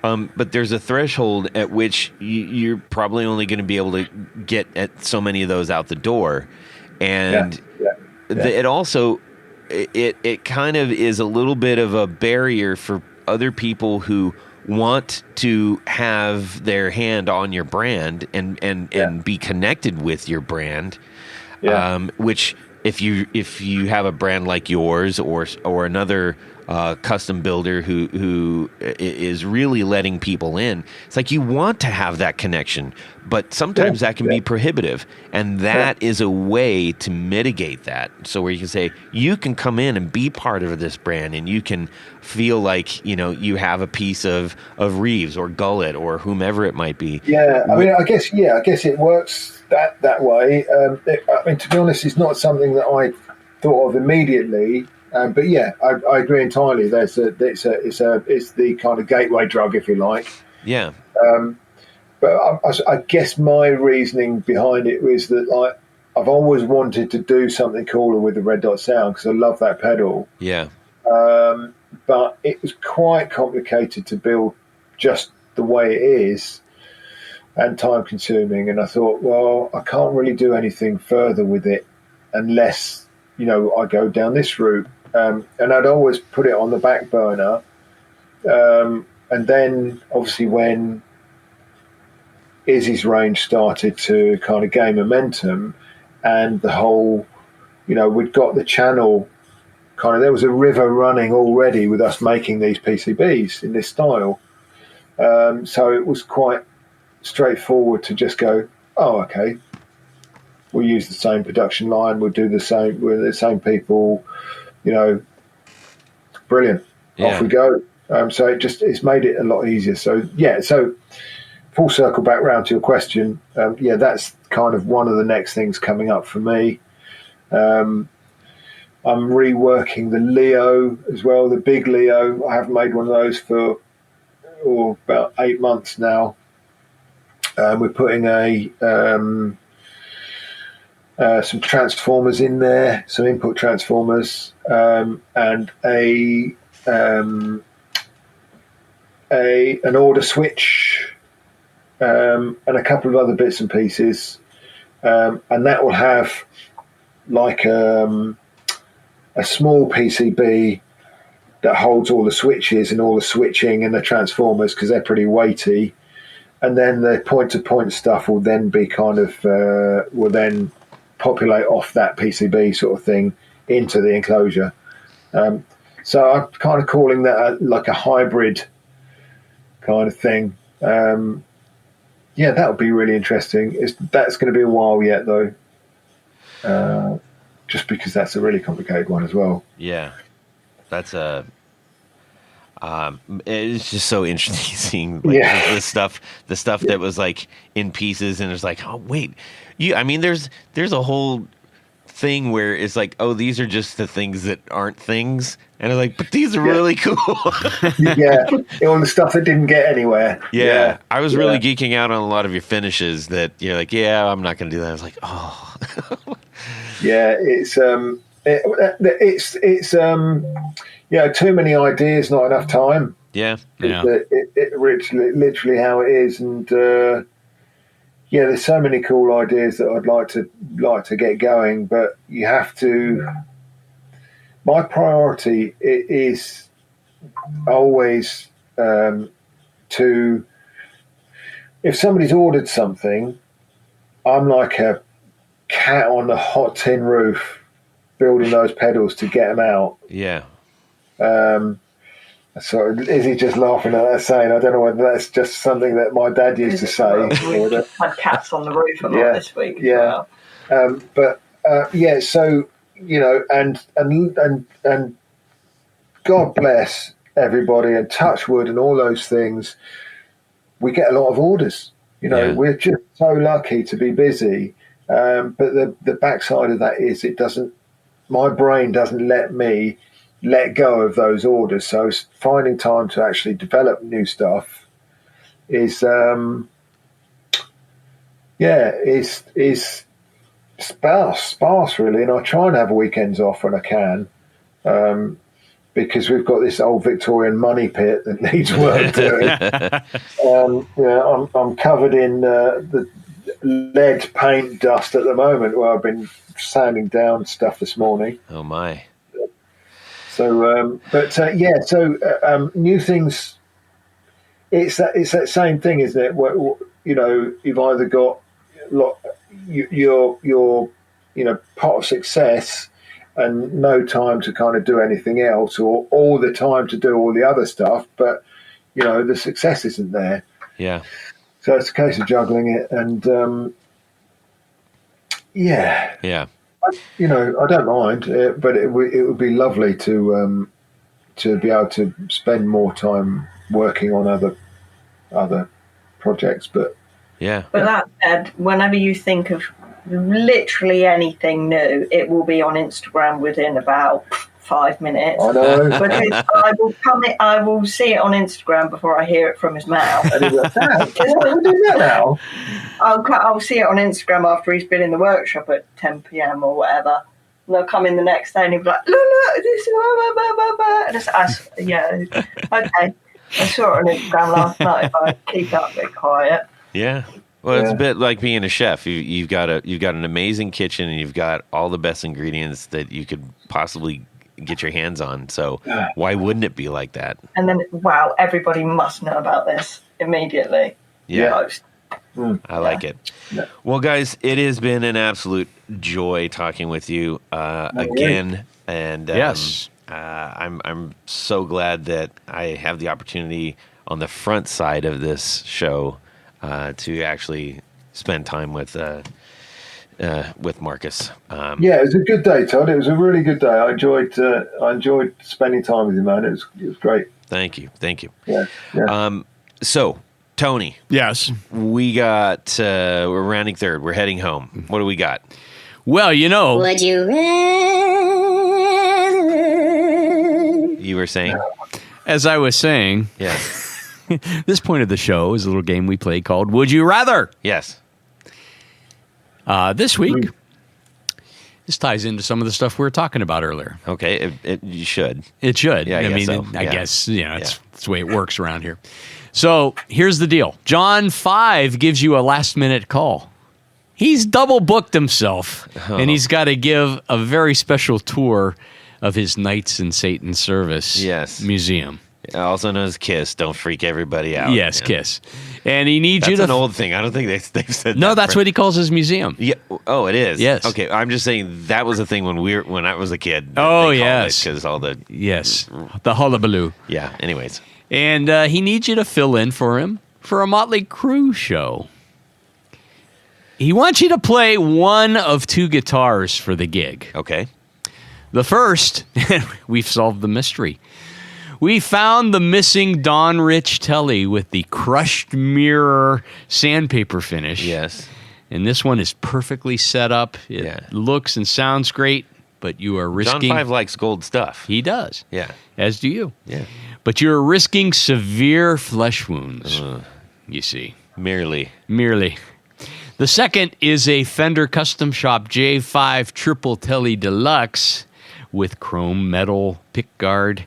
But there's a threshold at which you're probably only going to be able to get at so many of those out the door. And it also, it kind of is a little bit of a barrier for other people who want to have their hand on your brand and be connected with your brand. Which if you have a brand like yours or another custom builder who is really letting people in, it's like you want to have that connection, but sometimes that can be prohibitive, and that is a way to mitigate that. So where you can say, you can come in and be part of this brand, and you can feel like you have a piece of Reeves or Gullett or whomever it might be. I guess it works that way. To be honest, it's not something that I thought of immediately. But I agree entirely. It's the kind of gateway drug, if you like. Yeah. But I guess my reasoning behind it was that I've always wanted to do something cooler with the Red Dot Sound because I love that pedal. Yeah. But it was quite complicated to build just the way it is, and time consuming. And I thought, well, I can't really do anything further with it unless I go down this route. And I'd always put it on the back burner And then obviously when Izzy's range started to kind of gain momentum, and the whole, we'd got the channel kind of, there was a river running already with us making these PCBs in this style. So it was quite straightforward to just go, oh, okay, we'll use the same production line, we'll do the same, we're the same people, brilliant. Yeah. Off we go. So it's made it a lot easier. So full circle back round to your question. That's kind of one of the next things coming up for me. I'm reworking the Leo as well, the big Leo. I haven't made one of those for about 8 months now. We're putting some transformers in there, some input transformers, and an order switch, and a couple of other bits and pieces, and that will have like a small PCB that holds all the switches and all the switching and the transformers, because they're pretty weighty, and then the point-to-point stuff will then be kind of will then populate off that PCB sort of thing into the enclosure. So I'm kind of calling that like a hybrid kind of thing. That would be really interesting. That's going to be a while yet, though, just because that's a really complicated one as well. Yeah, that's it's just so interesting seeing the stuff that was like in pieces, and it's like, oh wait, there's a whole thing where it's like, oh, these are just the things that aren't things, and I'm like, but these are really cool. All the stuff that didn't get anywhere. I was really geeking out on a lot of your finishes that you're like, I'm not going to do that. I was like, oh. It's too many ideas, not enough time. Yeah. It literally how it is, and there's so many cool ideas that I'd like to get going, but you have to. My priority is always to. If somebody's ordered something, I'm like a cat on the hot tin roof, building those pedals to get them out. Yeah. So is he just laughing at that saying? I don't know whether that's just something that my dad used to say. We've had cats on the roof a lot this week. So and God bless everybody, and touch wood and all those things. We get a lot of orders. We're just so lucky to be busy. But the backside of that is my brain doesn't let me let go of those orders. So finding time to actually develop new stuff is sparse really. And I try and have weekends off when I can, because we've got this old Victorian money pit that needs work doing. I'm covered in the lead paint dust at the moment, where I've been sanding down stuff this morning. Oh my. So, new things. It's that same thing, isn't it? Where, you've either got your pot of success and no time to kind of do anything else, or all the time to do all the other stuff, but the success isn't there. Yeah. So it's a case of juggling it, and I don't mind, but it would be lovely to be able to spend more time working on other projects. But that said, whenever you think of literally anything new, it will be on Instagram within about 5 minutes. I know. Because I will see it on Instagram before I hear it from his mouth. And he's like, we're doing that now. I'll see it on Instagram after he's been in the workshop at 10 p.m. or whatever. And they'll come in the next day and he'll be like, look, this is okay. I saw it on Instagram last night. If I keep that a bit quiet. Yeah. Well, it's a bit like being a chef. You've got an amazing kitchen, and you've got all the best ingredients that you could possibly get your hands on. So why wouldn't it be like that? And then, wow, everybody must know about this immediately. Yeah. Post. I like it. Yeah. Well, guys, it has been an absolute joy talking with you again. And Yes. I'm so glad that I have the opportunity on the front side of this show to actually spend time with Markus. Yeah, it was a good day, Todd. It was a really good day. I enjoyed spending time with you, man. It was great. Thank you. Yeah. So, Tony, Yes. we got we're rounding third. We're heading home. What do we got? Well, Would you rather? You were saying? as I was saying, Yeah. this point of the show is a little game we play called Would You Rather? Yes. This week, this ties into some of the stuff we were talking about earlier. Okay. You should. It should. Yeah, I guess so. I Yeah. guess, it's the way it works around here. So here's the deal. John 5 gives you a last minute call. He's double booked himself, and he's got to give a very special tour of his Knights in Satan's Service museum. Also known as KISS. Don't freak everybody out. Yes, Yeah. KISS. And he needs That's you an to... old thing. I don't think they've said No, that. that's what he calls his museum. Yeah. Oh, it is. Yes. Okay. I'm just saying that was a thing when I was a kid. Oh, yes. Because all the Yes, the hullabaloo. yeah. Anyways. And he needs you to fill in for him for a Motley Crue show. He wants you to play one of two guitars for the gig. Okay. The first, we've solved the mystery. We found the missing Don Rich Telly with the crushed mirror sandpaper finish. Yes. And this one is perfectly set up. It Yeah. looks and sounds great, but you are John risking... 5 likes gold stuff. He does. Yeah. As do you. Yeah. But you're risking severe flesh wounds, you see. Merely. The second is a Fender Custom Shop J5 Triple Telly Deluxe with chrome metal pickguard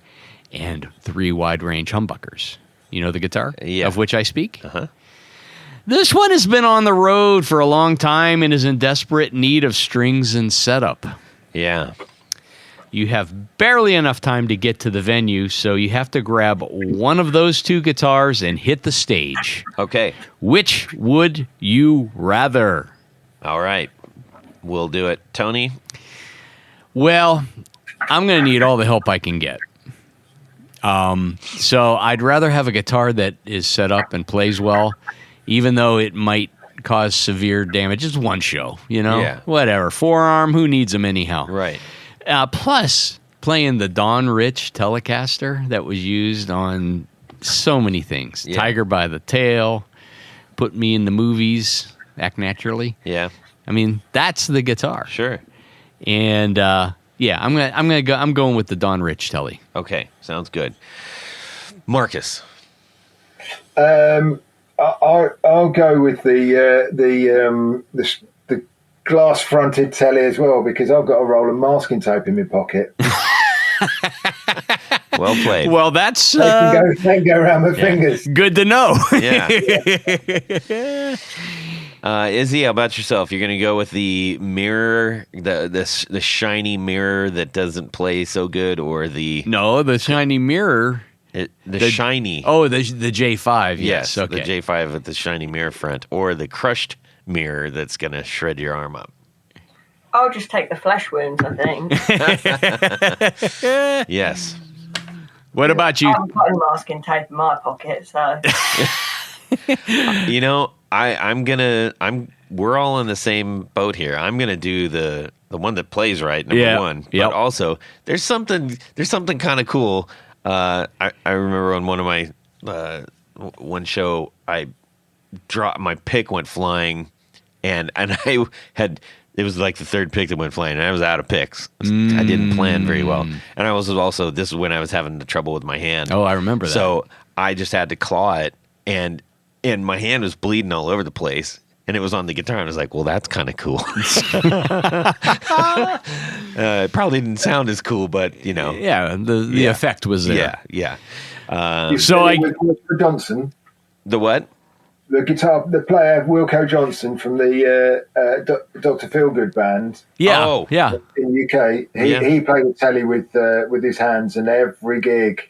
and 3 wide-range humbuckers. You know the guitar of which I speak? Uh-huh. This one has been on the road for a long time and is in desperate need of strings and setup. Yeah. You have barely enough time to get to the venue, so you have to grab one of those two guitars and hit the stage. Okay. Which would you rather? All right. We'll do it. Tony? Well, I'm going to need all the help I can get. So I'd rather have a guitar that is set up and plays well, even though it might cause severe damage. It's one show, Yeah. Whatever. Forearm, who needs them anyhow? Right. Plus, playing the Don Rich Telecaster that was used on so many things. Yeah. Tiger by the Tail, Put Me in the Movies, Act Naturally. Yeah. I mean, that's the guitar. Sure. And I'm going with the Don Rich Telly. Okay. Sounds good. Markus? I'll go with the glass-fronted telly as well, because I've got a roll of masking tape in my pocket. Well played. Well, that's They can go around my fingers. good to know. Yeah. Izzy, how about yourself? You're going to go with the mirror, the shiny mirror that doesn't play so good, or the No, the shiny mirror. shiny. Oh, the J5. yes, Okay. the J5 with the shiny mirror front, or the crushed mirror that's going to shred your arm up. I'll just take the flesh wounds, I think. Yes. What about you? I'm putting masking tape in my pocket, so We're all in the same boat here. I'm gonna do the one that plays right, number one. Yep. But also there's something kind of cool. I remember on one of my one show I dropped, my pick went flying, and I had, it was like the third pick that went flying, and I was out of picks. I didn't plan very well, and I was also, this is when I was having the trouble with my hand. Oh, I remember that. So I just had to claw it, and my hand was bleeding all over the place, and it was on the guitar, and I was like, well, that's kind of cool. It probably didn't sound as cool, but Yeah, the effect was there. yeah. You So with Johnson. The what? the player Wilco Johnson from the Dr. Feelgood band. Yeah, Oh. yeah. In the UK, he played the telly with his hands, and every gig,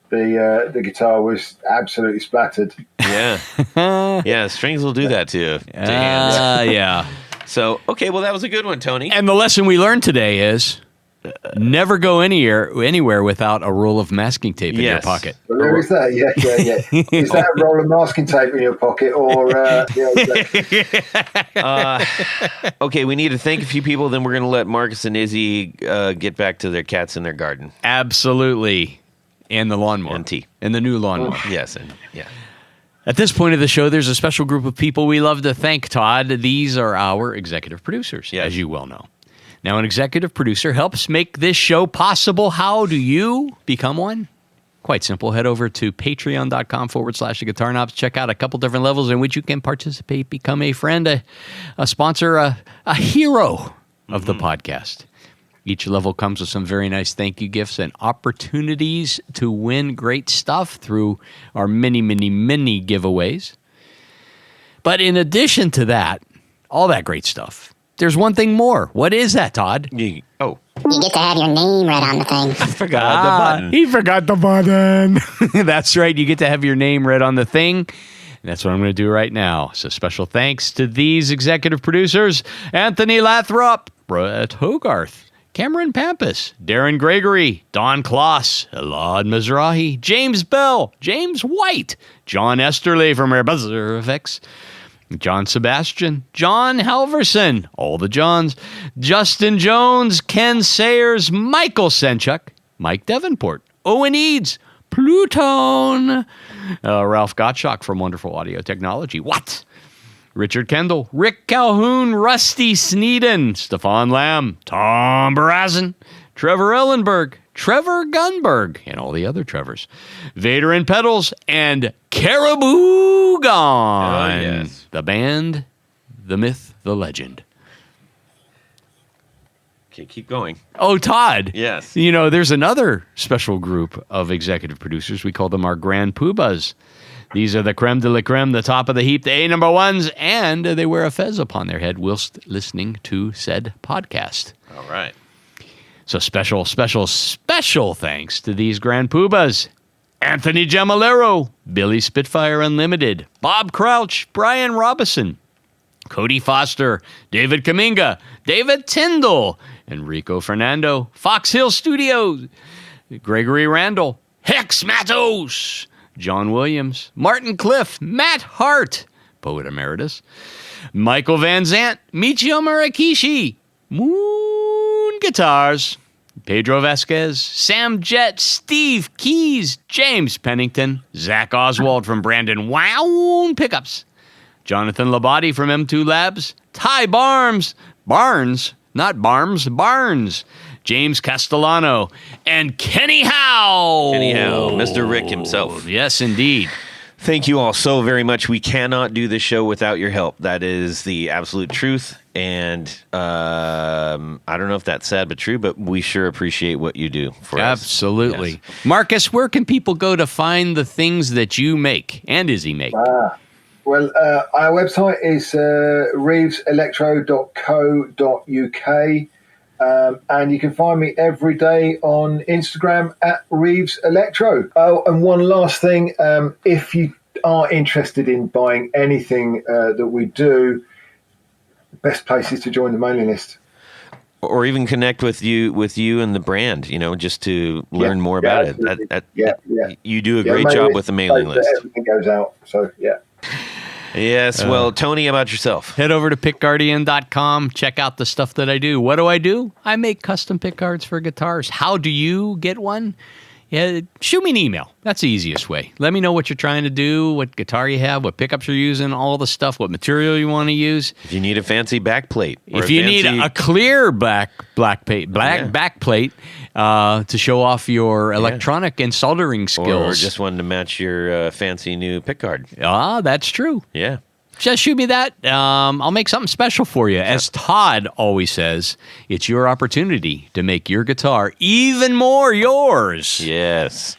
the guitar was absolutely splattered. Yeah. Yeah, strings will do that to hands. Yeah. So, okay, well, that was a good one, Tony. And the lesson we learned today is never go anywhere without a roll of masking tape in your pocket. Well, there is that, yeah. Is that a roll of masking tape in your pocket, or Okay, we need to thank a few people, then we're going to let Markus and Izzy get back to their cats in their garden. Absolutely. And the lawnmower. And tea. And the new lawnmower. Yes, and yeah. At this point of the show, there's a special group of people we love to thank, Todd. These are our executive producers, as you well know. Now, an executive producer helps make this show possible. How do you become one? Quite simple. Head over to patreon.com/theguitarknobs. Check out a couple different levels in which you can participate, become a friend, a sponsor, a hero of the podcast. Each level comes with some very nice thank you gifts and opportunities to win great stuff through our many, many, many giveaways. But in addition to that, all that great stuff, there's one thing more. What is that, Todd? You get to have your name right on the thing. I forgot the button. He forgot the button. That's right. You get to have your name read on the thing. And that's what I'm going to do right now. So special thanks to these executive producers: Anthony Lathrop, Brett Hogarth, Cameron Pampas, Darren Gregory, Don Kloss, Elad Mizrahi, James Bell, James White, John Esterly from Buzzer Effects, John Sebastian, John Halverson, all the Johns, Justin Jones, Ken Sayers, Michael Senchuk, Mike Davenport, Owen Eads, Pluton, Ralph Gottschalk from Wonderful Audio Technology, Richard Kendall, Rick Calhoun, Rusty Sneeden, Stefan Lamb, Tom Barazin, Trevor Ellenberg, Trevor Gunberg, and all the other Trevors, Vader and Pedals, and Caribou Gone. Oh, yes. The band, the myth, the legend. Okay, keep going. Oh, Todd. Yes. You know, there's another special group of executive producers. We call them our Grand Poobahs. These are the creme de la creme, the top of the heap, the A number ones, and they wear a fez upon their head whilst listening to said podcast. All right. So special thanks to these Grand Poobahs: Anthony Gemalero, Billy Spitfire Unlimited, Bob Crouch, Brian Robison, Cody Foster, David Kaminga, David Tyndall, Enrico Fernando, Fox Hill Studios, Gregory Randall, Hex Matos, John Williams, Martin Cliff, Matt Hart, Poet Emeritus, Michael Van Zant, Michio Murakishi, Moon Guitars, Pedro Vasquez, Sam Jett, Steve Keys, James Pennington, Zach Oswald from Brandon Wow Pickups, Jonathan Labate from M2 Labs, Ty Barnes, not Barnes, Barnes, James Castellano, and Kenny Howe. Kenny Howe, Mr. Rick himself. Yes, indeed. Thank you all so very much. We cannot do this show without your help. That is the absolute truth. And I don't know if that's sad but true, but we sure appreciate what you do for us. Absolutely. Yes. Markus, where can people go to find the things that you make and Izzy make? Well, our website is reeveselectro.co.uk. And you can find me every day on Instagram at Reeves Electro. Oh, and one last thing, if you are interested in buying anything that we do, best place is to join the mailing list. Or even connect with you and the brand, just to learn more about it. You do a great job with the mailing list. Everything goes out, so yeah. Yes. Well, Tony, how about yourself? Head over to pickguardian.com. Check out the stuff that I do. What do? I make custom pick guards for guitars. How do you get one? Yeah, shoot me an email. That's the easiest way. Let me know what you're trying to do, what guitar you have, what pickups you're using, all the stuff, what material you want to use. If you need a fancy backplate. If you need a clear backplate to show off your electronic and soldering skills. Or just wanted to match your fancy new pickguard. That's true. Yeah. Just shoot me that. I'll make something special for you. As Todd always says, it's your opportunity to make your guitar even more yours. Yes.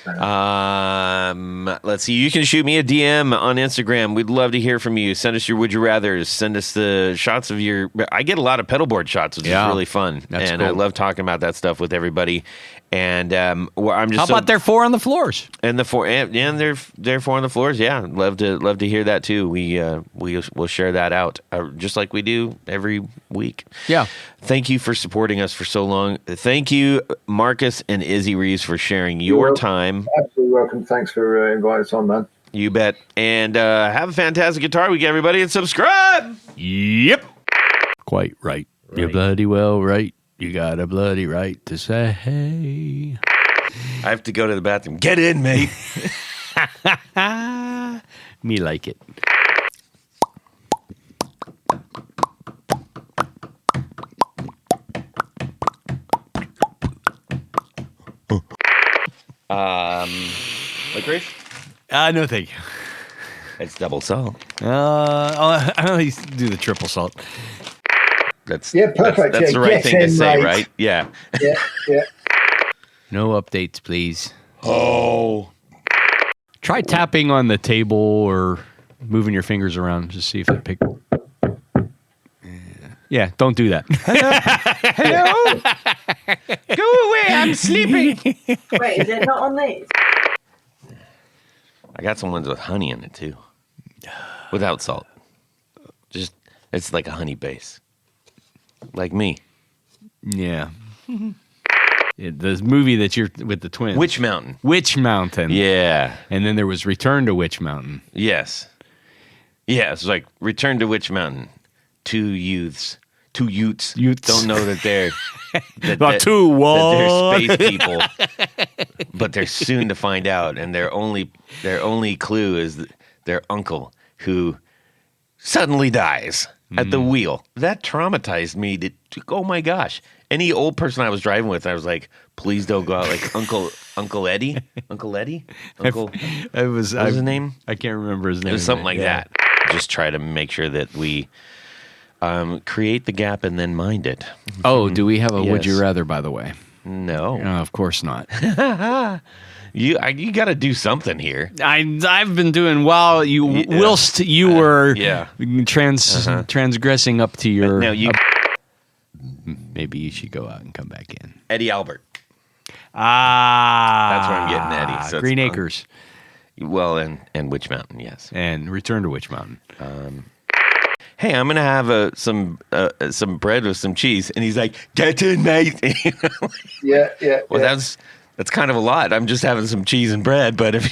Let's see. You can shoot me a DM on Instagram. We'd love to hear from you. Send us your would you rather's. Send us the shots of your. I get a lot of pedalboard shots, which is really fun, That's and cool. I love talking about that stuff with everybody. And I'm just. How about their 4 on the floors? And the four, and they're 4 on the floors. Yeah, love to hear that too. We'll share that out just like we do every week. Yeah. Thank you for supporting us for so long. Thank you, Markus and Izzy Reeves, for sharing your welcome. time. Absolutely welcome. Thanks for inviting us on, man. You bet. And have a fantastic guitar week, everybody, and subscribe. Yep. Quite right. You're bloody well right. You got a bloody right to say hey. I have to go to the bathroom. Get in, mate. Me like it. Licorice? No, thank you. It's double salt. I only do the triple salt. That's perfect. That's the right Get thing to in, say, mate. right? Yeah. Yeah. No updates, please. Oh. Try tapping on the table or moving your fingers around. Just see if it picks. Yeah, don't do that. Hello. Go away. I'm sleeping. Wait, is it not on these? I got some ones with honey in it too, without salt. Just it's like a honey base, like me. Yeah. The movie that you're with the twins. Witch Mountain. Witch Mountain. Yeah. And then there was Return to Witch Mountain. Yes. Yeah. It's like Return to Witch Mountain. Two Utes don't know that they're that they're space people, but they're soon to find out. And their only clue is their uncle who suddenly dies at the wheel. That traumatized me. Oh my gosh! Any old person I was driving with, I was like, please don't go out like Uncle Eddie. What was his name? I can't remember his name. It was something like that. Just try to make sure that we create the gap and then mind it. Oh, do we have a Would Yes. You Rather, by the way? No. No, of course not. You got to do something here. I've been doing while you whilst you were transgressing up to your. Now you, maybe you should go out and come back in. Eddie Albert. Ah, That's where I'm getting Eddie. So Green it's- Acres Well, and Witch Mountain, yes. and Return to Witch Mountain. Hey, I'm gonna have some bread with some cheese, and he's like, "Get in, mate." Yeah. Well, that's kind of a lot. I'm just having some cheese and bread, but if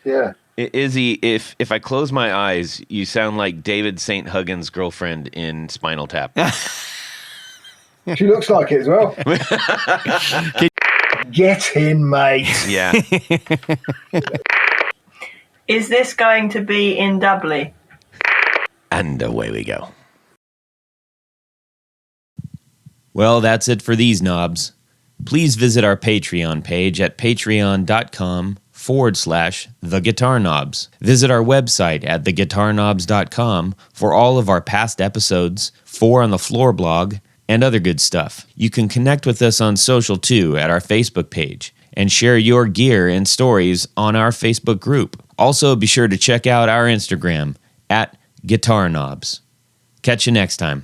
Yeah. Izzy, if I close my eyes, you sound like David St. Huggins' girlfriend in Spinal Tap. She looks like it as well. Get in, mate. Yeah. Is this going to be in Dudley? And away we go. Well, that's it for these knobs. Please visit our Patreon page at patreon.com/theguitarknobs. Visit our website at theguitarknobs.com for all of our past episodes, 4 on the Floor blog, and other good stuff. You can connect with us on social too at our Facebook page and share your gear and stories on our Facebook group. Also, be sure to check out our Instagram at Guitar Knobs. Catch you next time.